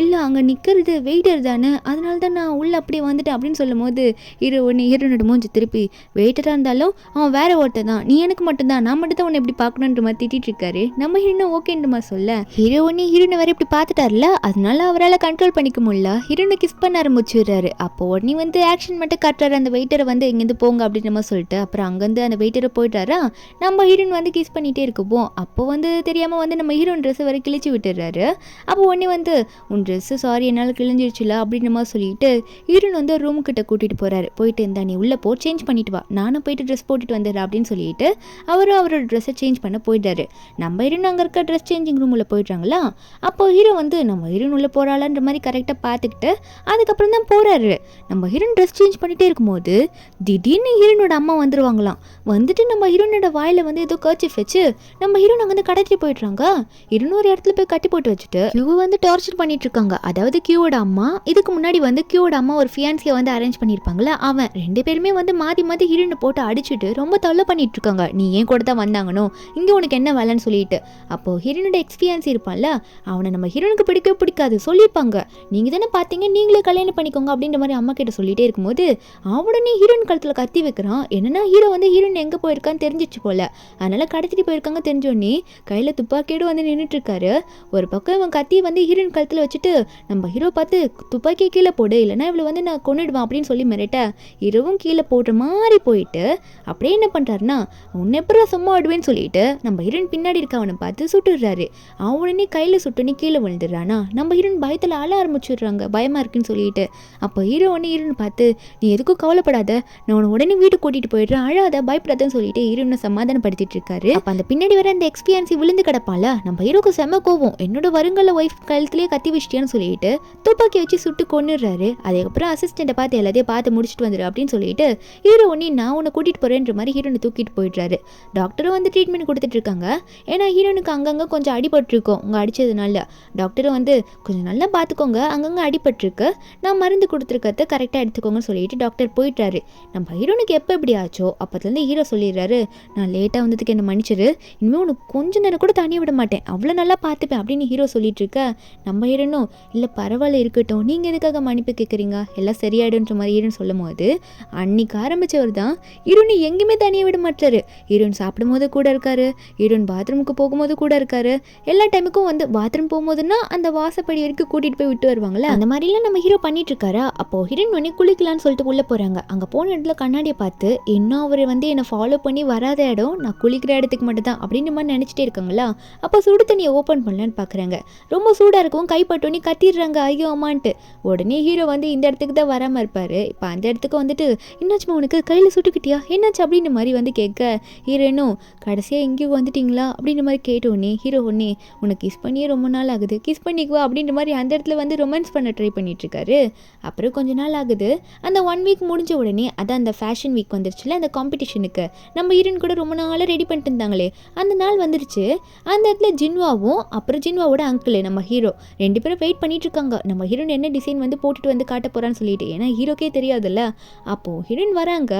இல்லை அங்கே நிற்கிறது வெயிட்டர் தானே, அதனால தான் நான் உள்ளே அப்படியே வந்துட்டேன் அப்படின்னு சொல்லும் போது ஹீரோனோட மூஞ்சி திருப்பி, வெயிட்டராக இருந்தாலும் அவன் வேற ஒருத்தர் தான், நீ எனக்கு மட்டும்தான், நான் மட்டும் தான் உன்னை எப்படி பார்க்கணுன்ற மாதிரி திட்டிட்டு இருக்காரு. நம்ம ஹீரோனும் ஓகேன்ற மாதிரி சொல்ல, ஹீரோனை வேற இப்படி பார்த்துட்டார்ல, அதனால அவரால் கண்ட்ரோல் பண்ணிக்க முடியல. ஹீரோனை கிஸ் பண்ண ஆரம்பிச்சுடுறாரு. அப்போ உடனே வந்து ஆக்ஷன் மட்டும் காட்டுறாரு. அந்த வெயிட்டரை வந்து எங்கேருந்து போங்க அப்படின்ற மாதிரி சொல்லிட்டு அப்புறம் அங்கேருந்து அந்த வெயிட்டரை போயிட்டாரா. நம்ம ஹீரோன் வந்து கிஸ் பண்ணிகிட்டே இருக்குப்போம். அப்போ வந்து தெரியாமல் வந்து நம்ம ஹீரோன் ட்ரெஸ்ஸை வரை கிழிச்சு விட்டுடுறாரு. அப்போ உடனே வந்து உன் ட்ரெஸ்ஸு சாரி என்னால் கிழிஞ்சிருச்சுல அப்படின்ற மாதிரி சொல்லிட்டு ஹீரோன் வந்து ரூமுக்கிட்ட கூட்டிகிட்டு போகிறாரு. போயிட்டு இருந்தா நீ உள்ளே போ, சேஞ்ச் பண்ணிட்டு வா, நானும் போயிட்டு ட்ரெஸ் போட்டுட்டு வந்துடுறேன் அப்படின்னு சொல்லிட்டு அவரும் அவரோட ட்ரெஸ்ஸை சேஞ்ச் பண்ண போயிட்டாரு. நம்ம ஹீரோன் அங்கே இருக்க ட்ரெஸ் சேஞ்சிங் ரூம் உள்ள போயிட்டாங்களா. அப்போ ஹீரோ வந்து நம்ம ஹீரோன் உள்ள போகிறாளான்ற மாதிரி கரெக்டாக பார்த்துக்கிட்டு அதுக்கப்புறம் தான் போகிறாரு. நம்ம ஹீரோன் ட்ரெஸ் சேஞ்ச் பண்ணிகிட்டே இருக்கும்போது திடீர்னு ஹீரோனோட அம்மா வந்துடுவாங்களாம். வந்துட்டு நம்ம ஹீரோனோட வாயில் வந்து ஏதோ கர்ச்சிஃப் வச்சு நம்ம ஹீரோன் அங்கே வந்து கடத்தி போயிடுறாங்க. ஹீரோன் ஒரு இடத்துல போய் கட்டி போட்டு வச்சுட்டு கியூவை வந்து டார்ச்சர் பண்ணிட்டு இருக்காங்க. அதாவது கியூவோட அம்மா, இதுக்கு முன்னாடி வந்து கியூவோட அம்மா ஒரு ஃபியான்சியை வந்து அரேஞ்ச் பண்ணியிருப்பாங்களா, அவன் 2 பேருமே வந்து மாற்றி மாற்றி ஹீரோனை போட்டு அடிச்சுட்டு ரொம்ப தொல்லை பண்ணிட்டு இருக்காங்க. நீ ஏன் கூட தான் வந்தாங்கனோ, இங்கே உனக்கு என்ன வேலைன்னு சொல்லிட்டு. அப்போ ஹீரோனோட எக்ஸ்பியான்சி இருப்பான்ல, அவனை நம்ம ஹீரோனுக்கு பிடிக்கவே பிடிக்காது, சொல்லியிருப்பாங்க, நீங்கள் தானே பார்த்தீங்க, நீங்களே கல்யாணம் பண்ணிக்கோங்க அப்படின்ற மாதிரி அம்மா கிட்ட சொல்லிட்டே இருக்கும்போது அவடனே ஹீரோயின் கழுத்தில் கத்தி வைக்கிறான். என்னன்னா ஹீரோ வந்து ஹீரோயின் எங்கே போயிருக்கான்னு தெரிஞ்சிச்சு போல, அதனால கடத்திட்டு போயிருக்காங்க. தெரிஞ்சோடனே கையில் துப்பாக்கியோடு வந்து நின்றுட்டு இருக்காரு. ஒரு பக்கம் இவன் கத்தியை வந்து ஹீரோயின் கழுத்தில் வச்சுட்டு நம்ம ஹீரோ பார்த்து துப்பாக்கியை கீழே போடு, இல்லைனா இவளை வந்து நான் கொன்னுடுவேன் அப்படின்னு சொல்லி மிரட்ட ஹீரோவும் கீழே போடுற மாதிரி போயிட்டு அப்படியே என்ன பண்ணுறாருன்னா, உன்னை எப்படா சும்மா ஆடுவேன்னு சொல்லிட்டு நம்ம ஹீரோயின் பின்னாடி இருக்கவனை பார்த்து சுட்டுடுறாரு. அவனே கையில் சுட்டுனே கீழே விழுந்துடுறானா. நம்ம ஹீரோயின் பயத்தில் அழ ஆரம்பிச்சுடுறாங்க, பயமாக இருக்குன்னு சொல்லிட்டு. அப்போ ஹீரோன்னு பார்த்து, நீ எதுக்கும் கவலைப்படாத, நான் உன்னை உடனே வீட்டுக்கு கூட்டிகிட்டு போயிடுறேன், அழாத பயப்படாதன்னு சொல்லிட்டு ஹீரோனை சமாதானப்படுத்திட்டு இருக்காரு. அப்போ அந்த பின்னாடி வர அந்த எக்ஸ்பீரியன்ஸ் விழுந்து கிடப்பால, நம்ம ஹீரோக்கு செம்ம கோவம், என்னோட வருங்கால ஒய்ஃப் கழுத்துலேயே கத்தி வச்சிட்டியான்னு சொல்லிட்டு துப்பாக்கி வச்சு சுட்டு கொன்னுடுறாரு. அதுக்கப்புறம் அசிஸ்டண்ட்டை பார்த்து எல்லாத்தையும் பார்த்து முடிச்சுட்டு வந்துடு அப்படின்னு சொல்லிட்டு ஹீரோ நான் உன்னை கூட்டிகிட்டு போகிறேன்ற மாதிரி ஹீரோனை தூக்கிட்டு போயிடுறாரு. டாக்டரும் வந்து ட்ரீட்மெண்ட் கொடுத்துட்டு இருக்காங்க. ஏன்னா ஹீரோனுக்கு அங்கங்கே கொஞ்சம் அடிபட்டிருக்கும் உங்கள் அடித்ததுனால. டாக்டரும் வந்து கொஞ்சம் நல்லா பார்த்துக்கோங்க, அங்கங்கே அடிபட்டிருக்கு, நான் மருந்து கொடுத்துருக்கிறத கரெக்டாக எடுத்துக்கோங்கன்னு சொல்லிட்டு டாக்டர் போயிட்டாரு. நம்ம ஹீரோனுக்கு எப்போ எப்படி ஆச்சோ அப்போதுலேருந்து ஹீரோ சொல்லிடுறாரு, நான் லேட்டாக வந்ததுக்கு என்ன மன்னிச்சிரு, இனிமேல் உனக்கு கொஞ்சம் நேரம் கூட தனியாக விட மாட்டேன், அவ்வளோ நல்லா பார்த்துப்பேன் அப்படின்னு ஹீரோ சொல்லிட்டு இருக்க. நம்ம ஹீரோனும் இல்லை பரவாயில்ல இருக்கட்டும், நீங்கள் எதுக்காக மன்னிப்பு கேட்குறீங்க, எல்லாம் சரியாயிடுன்ற மாதிரி ஹீரோன் சொல்லும் போது அன்னைக்கு ஆரம்பித்தவர் தான் ஹீரோனை எங்கேயுமே தனியாக விட மாட்டாரு. ஹீரோன் சாப்பிடும் போது கூட இருக்காரு, ஹீரோன் பாத்ரூமுக்கு போகும்போது கூட இருக்காரு, எல்லா டைமுக்கும் வந்து பாத்ரூம் போகும்போதுன்னா அந்த வாசப்படி வரைக்கும் கூட்டிகிட்டு போய் விட்டு வருவாங்களே, அந்த மாதிரிலாம் நம்ம ஹீரோ பண்ணிட்டு இருக்காரா. அப்போ ஹீரோயின் உடனே குளிக்கலான்னு சொல்லிட்டு உள்ளே போகிறாங்க. அங்கே போன இடத்துல கண்ணாடியை பார்த்து, இன்னும் அவர் வந்து என்னை ஃபாலோ பண்ணி வராத இடம் நான் குளிக்கிற இடத்துக்கு மட்டும் தான் அப்படின்ற மாதிரி நினச்சிட்டே இருக்காங்களா. அப்போ சுடு தண்ணியை ஓப்பன் பண்ணலான்னு பார்க்குறாங்க. ரொம்ப சூடாக இருக்கும், கைப்பட்டோன்னே கத்திடுறாங்க ஐயோ அம்மான்ட்டு. உடனே ஹீரோ வந்து இந்த இடத்துக்கு தான் வராமல் இருப்பார். இப்போ அந்த இடத்துக்கு வந்துட்டு, என்னாச்சுமா உனக்கு கையில் சுட்டுக்கிட்டியா, என்னாச்சு அப்படின்ற மாதிரி வந்து கேட்க, ஹீரோனும் கடைசியாக எங்கேயும் வந்துட்டிங்களா அப்படின்ற மாதிரி கேட்டோடனே ஹீரோ ஒன்னே, உனக்கு கிஸ் பண்ணியே ரொம்ப நாள் ஆகுது, கிஸ் பண்ணிக்குவா அப்படின்ற மாதிரி அந்த இடத்துல வந்து ரொமான்ஸ் பண்ண ட்ரை பண்ணிட்டுருக்காரு. அப்புறம் கொஞ்ச நாள் ஆகுது. அந்த 1 வீக் முடிஞ்ச உடனே, அதான் அந்த ஃபேஷன் வீக் வந்துருச்சுல, அந்த காம்படிஷனுக்கு நம்ம ஹீரோயின் கூட ரொம்ப நாளாக ரெடி பண்ணிட்டு இருந்தாங்களே, அந்த நாள் வந்துருச்சு. அந்த இடத்துல ஜின்வாவும் அப்புறம் ஜின்வாவோட அங்கிள் நம்ம ஹீரோ 2 பேரும் வெயிட் பண்ணிட்டு இருக்காங்க. நம்ம ஹீரோயின் என்ன டிசைன் வந்து போட்டுட்டு வந்து காட்ட போகிறான்னு சொல்லிட்டு, ஏன்னா ஹீரோக்கே தெரியாதுல்ல. அப்போது ஹீரோயின் வராங்க.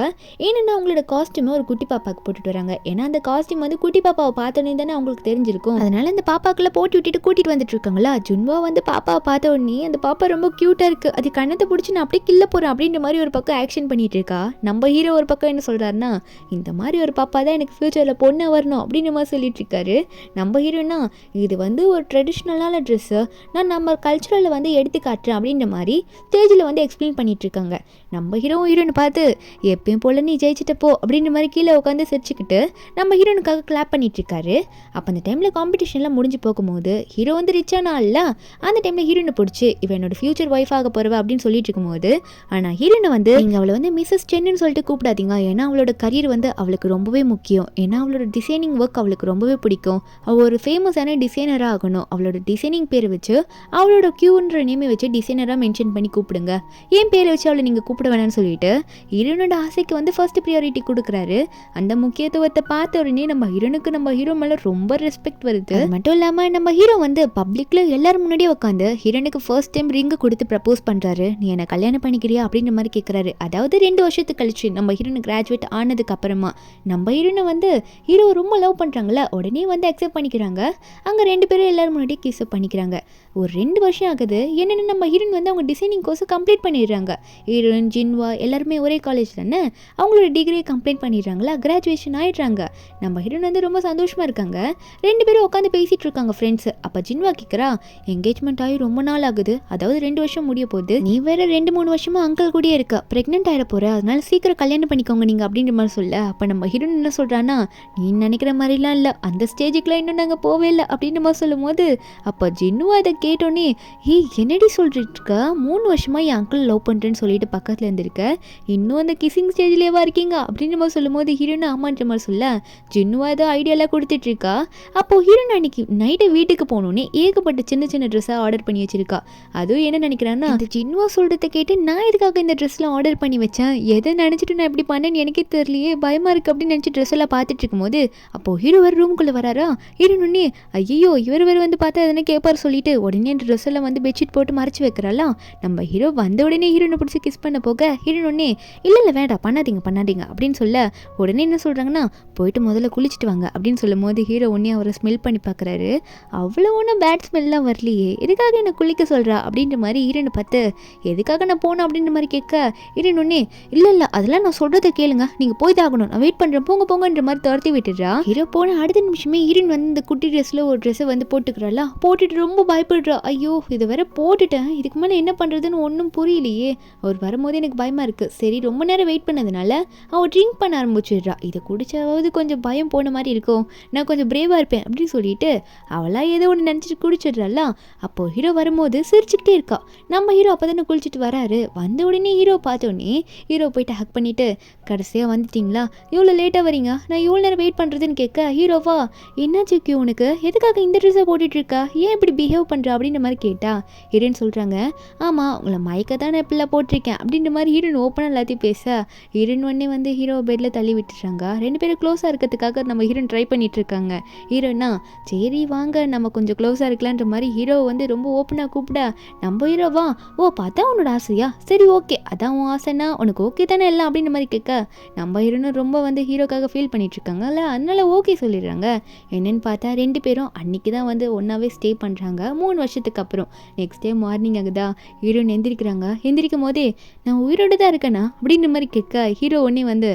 ஏன்னா அவங்களோட காஸ்டியூமை ஒரு குட்டி பாப்பாவுக்கு போட்டுட்டு வராங்க. ஏன்னா அந்த காஸ்டியூம் வந்து குட்டி பாப்பாவை பார்த்தோன்னே தானே அவங்களுக்கு தெரிஞ்சிருக்கும். அதனால அந்த பாப்பாக்குள்ள போட்டு விட்டுட்டு கூட்டிட்டு வந்துட்டு இருக்காங்களா. ஜுன்வா வந்து பாப்பாவை பார்த்த உடனே அந்த பாப்பா ரொம்ப க்யூட்டாக இருக்குது, அது கண்ணத்தை பிடிச்சி நான் அப்படியே கில்ல போகிறேன் அப்படின்ற மாதிரி ஒரு பக்கம் ஆக்ஷன் பண்ணிட்டு இருக்கா. நம்ம ஹீரோ ஒரு பக்கம் என்ன சொல்கிறாருன்னா, இந்த மாதிரி ஒரு பாப்பா தான் எனக்கு ஃப்யூச்சரில் பொண்ணு வரணும் அப்படின்ற மாதிரி சொல்லிட்டு இருக்காரு. நம்ம ஹீரோனா, இது வந்து ஒரு ட்ரெடிஷ்னலான ட்ரெஸ்ஸு, நான் நம்ம கல்ச்சரில் வந்து எடுத்து காட்டுறேன் அப்படின்ற மாதிரி ஸ்டேஜில் வந்து எக்ஸ்பிளைன் பண்ணிட்டு இருக்காங்க. நம்ம ஹீரோன்னு பார்த்து, எப்பயும் போல நீ ஜெயிச்சிட்ட போ அப்படின்ற மாதிரி கீழே உட்காந்து சிரிச்சுக்கிட்டு நம்ம ஹீரோனுக்காக கிளாப் பண்ணிட்டு இருக்காரு. அப்போ அந்த டைமில் காம்படிஷன்லாம் முடிஞ்சு போகும்போது ஹீரோ வந்து ரிச்சானா இல்லை, அந்த டைமில் ஹீரோனை பிடிச்சி, இவன் என்னோட ஃபியூச்சர் ஃபியூச்சர் ஒய்ஃப் ஆக போறவ அப்படின்னு சொல்லிட்டு இருக்கும்போது ஆனால் ஹீரோனை வந்து நீங்கள் அவளை வந்து மிஸ்ஸஸ் சென்னு சொல்லிட்டு கூப்பிடாதீங்க, ஏன்னா அவளோட கரியர் வந்து அவளுக்கு ரொம்பவே முக்கியம், ஏன்னா அவளோட டிசைனிங் ஒர்க் அவளுக்கு ரொம்பவே பிடிக்கும், அவள் ஒரு ஃபேமஸான டிசைனராக ஆகணும், அவளோட டிசைனிங் பேரை வச்சு அவளோட கியூன்ற நேமை வச்சு டிசைனராக மென்ஷன் பண்ணி கூப்பிடுங்க, ஏன் பேரை வச்சு அவளை நீங்கள் கூப்பிட வேணாம்னு சொல்லிட்டு ஹீரோனோட ஆசைக்கு வந்து ஃபர்ஸ்ட் ப்ரியாரிட்டி கொடுக்குறாரு. அந்த முக்கியத்துவத்தை பார்த்த உடனே நம்ம ஹீரோ மேலே ரொம்ப ரெஸ்பெக்ட் வருது. அது மட்டும் இல்லாமல் நம்ம ஹீரோ வந்து பப்ளிக்ல எல்லாரும் முன்னாடியே உட்காந்து ஹீரோனுக்கு ஃபர்ஸ்ட் டைம் ரிங்கு கொடுத்து ப்ரப்போஸ் பண்ணுறாரு. நீ என்னை கல்யாணம் பண்ணிக்கிறியா அப்படின்ற மாதிரி கேட்குறாரு. அதாவது 2 வருஷத்துக்கு கழிச்சு நம்ம ஹீரோனு கிராஜுவேட் ஆனதுக்கு அப்புறமா நம்ம ஹீரோனை வந்து ஹீரோ ரொம்ப லவ் பண்ணுறாங்களா, உடனே வந்து அக்செப்ட் பண்ணிக்கிறாங்க. அங்கே 2 பேரும் எல்லாரும் முன்னாடியே கிஸ் பண்ணிக்கிறாங்க. ஒரு 2 வருஷம் ஆகுது. என்னென்னு நம்ம ஹீரோயின் வந்து அவங்க டிசைனிங் கோர்ஸை கம்ப்ளீட் பண்ணிடுறாங்க. ஹீரோயின் ஜின்வா எல்லாருமே ஒரே காலேஜ் தானே, அவங்களோட டிகிரியை கம்ப்ளீட் பண்ணிடுறாங்களா, கிராஜுவேஷன் ஆகிடுறாங்க. நம்ம ஹீரோயின் வந்து ரொம்ப சந்தோஷமாக இருக்காங்க. 2 பேரும் உட்காந்து பேசிகிட்டு இருக்காங்க ஃப்ரெண்ட்ஸு. அப்போ ஜின்வா கேட்குறா, என்கேஜ்மெண்ட் ஆகி ரொம்ப நாள் ஆகுது, அதாவது 2 வருஷம் முடிய போகுது, நீ வேற 2-3 வருஷமாக அங்கிள் கூடயே இருக்க, ப்ரெக்னென்ட் ஆகிட போகிற, அதனால சீக்கிரம் கல்யாணம் பண்ணிக்கோங்க நீங்கள் அப்படின்ற மாதிரி சொல்ல. அப்போ நம்ம ஹீரோயின் என்ன சொல்கிறான்னா, நீ நினைக்கிற மாதிரிலாம் இல்லை, அந்த ஸ்டேஜுக்குலாம் இன்னும் நாங்கள் போவே இல்லை அப்படின்ற மாதிரி சொல்லும் போது அப்போ ஜின்வா அதை கேட்டோன்னே, என்னடி சொல்லிட்டு இருக்க, 3 வருஷமாக என் அங்கிள் லவ் பண்ணுறேன்னு சொல்லிட்டு பக்கத்தில் இருந்திருக்க, இன்னும் அந்த கிசிங் ஸ்டேஜ்லேயேவா இருக்கீங்க அப்படின்ற மாதிரி சொல்லும் போது ஹீரோயின் ஆமான்ற மாதிரி சொல்ல ஜின்வா ஏதோ ஐடியாலாம் கொடுத்துட்டு இருக்கா. அப்போது ஹீரோயின் அன்னைக்கு நைட்டு வீட்டுக்கு போனோன்னே ஏகப்பட்ட சின்ன சின்ன ட்ரெஸ்ஸாக ஆர்டர் பண்ணி வச்சிருக்கா. அதுவும் என்ன நினைக்கிறான்னா, அந்த ஜின்வா சொல்கிறத கேட்டு நான் எதுக்காக இந்த ட்ரெஸ்லாம் ஆர்டர் பண்ணி வச்சேன், எதை நினச்சிட்டு நான் எப்படி பண்ணேன்னு எனக்கே தெரியலையே, பயமாக இருக்குது அப்படின்னு நினச்சி ட்ரெஸ் எல்லாம் பார்த்துட்டு இருக்கும்போது அப்போது ஹீரோ வேறு ரூமுக்குள்ளே வராரா. ஹீரோனே ஐயோ இவர் வேறு வந்து பார்த்தா எதனா கேட்பார் சொல்லிட்டு உடனே ட்ரெஸ் எல்லாம் வந்து பெட்ஷீட் போட்டு மறைச்சி வைக்கிறாலாம். நம்ம ஹீரோ வந்த உடனே ஹீரோனை பிடிச்சி கிஸ் பண்ண போக ஹீரோனே இல்லை வேண்டாம் பண்ணாதீங்க அப்படின்னு சொல்ல உடனே என்ன சொல்கிறாங்கன்னா, போயிட்டு முதல்ல குளிச்சுட்டு வாங்க அப்படின்னு சொல்லும் போது ஹீரோ உடனே அவரை ஸ்மெல் பண்ணி பார்க்குறாரு. அவ்வளோ ஒன்றும் பேட் ஸ்மெல்லாம் வரலையே, எதுக்காக என்னை குளிக்க சொல்கிறா அப்படின்ற மாதிரி ஹீரோனை பார்த்து எதுக்காக நான் போனேன் அப்படின்ற மாதிரி கேட்க ஹீரோனே இல்லை அதெல்லாம் நான் சொல்கிறத கேளுங்க, நீங்கள் போய் தாகணும், நான் வெயிட் பண்ணுறேன் போங்கன்ற மாதிரி துரத்தி விட்டுடுறா. ஹீரோ போன அடுத்த நிமிஷமே ஹீரோயின் வந்து இந்த குட்டி ட்ரெஸ்ஸில் ஒரு ட்ரெஸ்ஸை வந்து போட்டுக்கிறாளா, போட்டுட்டு ரொம்ப பயப்படுறா. ஐயோ இதை வேற போட்டுட்டேன், இதுக்கு மேலே என்ன பண்ணுறதுன்னு ஒன்றும் புரியலையே, அவர் வரும்போது எனக்கு பயமாக இருக்குது. சரி ரொம்ப நேரம் வெயிட் பண்ணதுனால அவள் ட்ரிங்க் பண்ண ஆரம்பிச்சிடுறா. இதை குடிச்சாவது கொஞ்சம் பயம் போன மாதிரி இருக்கும், நான் கொஞ்சம் பிரேவாக இருப்பேன் அப்படின்னு சொல்லிட்டு அவளா ஏதோ ஒன்று நினச்சிட்டு குடிச்சிடுறாளா. அப்போது ஹீரோ வரும்போது சிரிச்சுக்கிட்டே இருக்கா. நம்ம ஹீரோ அப்போ தானே குளிச்சுட்டு வராரு. வந்த உடனே ஹீரோ பார்த்தோன்னே ஹீரோ போயிட்டு ஹக் பண்ணிவிட்டு கடைசியாக வந்துட்டிங்களா, இவ்வளோ லேட்டாக வரீங்க, நான் இவ்வளோ நேரம் வெயிட் பண்ணுறதுன்னு கேட்க ஹீரோவா என்னாச்சு உனக்கு, எதுக்காக இந்த ட்ரெஸ்ஸை போட்டுட்ருக்கா, ஏன் இப்படி பிஹேவ் பண்ணுறா அப்படின்ற மாதிரி கேட்டா ஹீரோன்னு சொல்கிறாங்க, ஆமாம் உங்களை மயக்க தான் நான் இப்படிலாம் போட்டிருக்கேன் அப்படின்ற மாதிரி ஹீரோயின் ஓப்பனாக எல்லாத்தையும் பேச ஹீரோயின் உடனே வந்து ஹீரோ பெட்டில் தள்ளி விட்டுறாங்க. 2 பேரும் க்ளோஸாக இருக்கிறதுக்காக நம்ம ஹீரோயின் ட்ரை பண்ணிட்டு இருக்காங்க. ஹீரோனா சரி வாங்க நம்ம கொஞ்சம் க்ளோஸாக இருக்கலான்ற மாதிரி ஹீரோ வந்து ரொம்ப ஓப்பனாக கூப்பிட நம்ம ஹீரோவா ஓ பார்த்தா உன்னோட ஆசையா, சரி ஓகே அதான் உன் ஆசைன்னா உனக்கு ஓகே தானே எல்லாம் அப்படின்ற மாதிரி கேட்க நம்ம ஹீரோன்னு ரொம்ப வந்து ஹீரோக்காக ஃபீல் பண்ணிட்டு இருக்காங்கல்ல, அதனால ஓகே சொல்லிடுறாங்க. என்னன்னு பார்த்தா 2 பேரும் அன்னைக்கு தான் வந்து ஒன்றாவே ஸ்டே பண்ணுறாங்க 3 வருஷத்துக்கு அப்புறம். நெக்ஸ்ட் டே மார்னிங் ஆகுதா, ஹீரோயின் எந்திரிக்கிறாங்க. எந்திரிக்கும் போதே நான் உயிரோடு தான் இருக்கேனா அப்படின்ற மாதிரி கேட்க ஹீரோ உடனே வந்து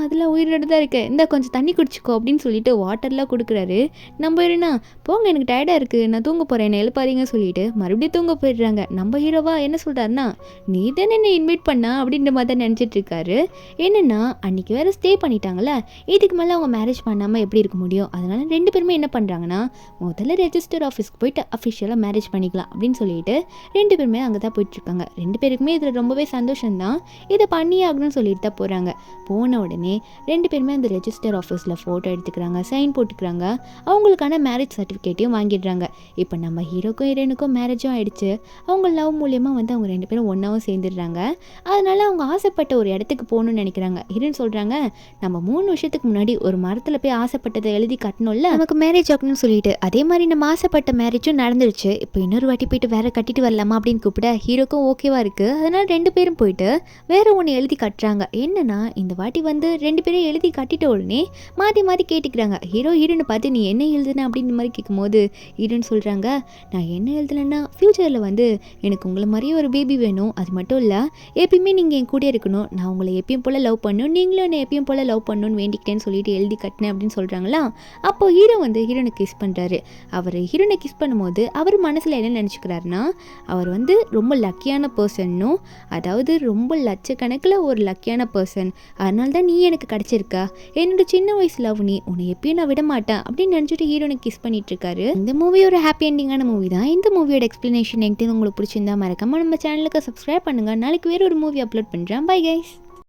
அதெல்லாம் உயிரோடு தான் இருக்கேன், இந்த கொஞ்சம் தண்ணி குடிச்சிக்கோ அப்படின்னு சொல்லிட்டு வாட்டர்லாம் கொடுக்குறாரு. நம்ம ஹீரோனா போங்க எனக்கு டயர்டாக இருக்குது நான் தூங்க போகிறேன் என்ன எழுப்பாதீங்க சொல்லிட்டு மறுபடியும் தூங்க போயிடுறாங்க. நம்ம ஹீரோவா என்ன சொல்கிறாருன்னா, நீ தானே என்ன இன்வைட் பண்ணா அப்படின்ற மாதிரி தான் நினச்சிட்டு இருக்காரு. என்னென்னா அன்றைக்கி வேறு ஸ்டே பண்ணிட்டாங்களே, இதுக்கு மேலே அவங்க மேரேஜ் பண்ணாமல் எப்படி இருக்க முடியும், அதனால 2 பேருமே என்ன பண்ணுறாங்கன்னா முதல்ல ரெஜிஸ்டர் ஆஃபீஸ்க்கு போயிட்டு அஃபிஷியலாக மேரேஜ் பண்ணிக்கலாம் அப்படின்னு சொல்லிட்டு 2 பேருமே அங்கே தான் போயிட்டுருக்காங்க. 2 பேருக்குமே இதில் ரொம்பவே சந்தோஷம்தான், இதை பண்ணியே ஆகணும்னு சொல்லிட்டு தான் போகிறாங்க. போன உடனே 2 பேருமே அந்த ரெஜிஸ்டர் ஆஃபீஸில் ஃபோட்டோ எடுத்துக்கிறாங்க, சைன் போட்டுக்கிறாங்க, அவங்களுக்கான மேரேஜ் சர்டிஃபிகேட்டையும் வாங்கிடுறாங்க. இப்போ நம்ம ஹீரோக்கும் ஹீரோனுக்கும் மேரேஜும் ஆகிடுச்சு. அவங்க லவ் மூலியமாக வந்து அவங்க 2 பேரும் ஒன்றாவும் சேர்ந்துடுறாங்க. அதனால அவங்க ஆசைப்பட்ட ஒரு இடத்துக்கு போகணும்னு நினைக்கிறாங்க. ஹீரோன்னு சொல்கிறாங்க, நம்ம 3 வருஷத்துக்கு முன்னாடி ஒரு மரத்தில் போய் ஆசைப்பட்டதை எழுதி கட்டணும்ல நமக்கு மேரேஜ் ஆகணும்னு சொல்லிட்டு, அதே மாதிரி நம்ம ஆசைப்பட்ட மேரேஜும் நடந்துருச்சு, இப்போ இன்னொரு வாட்டி போயிட்டு வேற கட்டிட்டு வரலாமா அப்படின்னு கூப்பிட ஹீரோக்கும் ஓகேவா இருக்குது. அதனால் 2 பேரும் போயிட்டு வேற ஒன்று எழுதி கட்டுறாங்க. என்னன்னா இந்த வாட்டி வந்து 2 பேரும் எழுதி கட்டிட்ட உடனே மாற்றி கேட்டுக்கிறாங்க. ஹீரோனை பார்த்து நீ என்ன எழுதுன அப்படின்ற மாதிரி கேட்கும்போது ஹீரோன்னு சொல்கிறாங்க, நான் என்ன எழுதுலன்னா ஃப்யூச்சரில் வந்து எனக்கு உங்களை மாதிரியே ஒரு பேபி வேணும், அது மட்டும் இல்லை எப்பயுமே நீங்கள் என் கூட இருக்கணும், நான் உங்களை எப்பயும் போல் லவ் பண்ணணும், நீங்களும் என்னை எப்பயும் போல் லவ் பண்ணணும்னு வேண்டிக்கிட்டேன்னு சொல்லிட்டு எழுதி கட்டினேன் அப்படின்னு சொல்கிறாங்களா. அப்போ ஹீரோ வந்து ஹீரோனை கிஸ் பண்ணுறாரு. அவர் ஹீரோனை கிஸ் பண்ணும்போது அவர் மனசில் என்ன நினச்சிக்கிறாருன்னா, அவர் வந்து ரொம்ப லக்கியான பர்சன்னும், அதாவது ரொம்ப லட்சக்கணக்கில் ஒரு லக்கியான பர்சன், அதனால தான் நீ எனக்கு கிடச்சிருக்கா, என்னோட சின்ன வயசு லவ் நீ, உன்னை எப்பயும் நான் விட மாட்டேன் அப்படின்னு நினச்சிட்டு ஹீரோனை கிஸ் பண்ணிட்டு இருக்காரு. இந்த மூவி ஒரு ஹாப்பி எண்டிங்கான மூவி தான். இந்த மூவியோட எக்ஸ்பிளனேஷன் என்கிட்ட உங்களுக்கு பிடிச்சிருந்தா மறக்காம நம்ம சேனலுக்கு சப்ஸ்கிரைப் பண்ணுங்கள். நாளைக்கு வேறு ஒரு மூவி அப்லோட் பண்ணுறேன். Bye guys.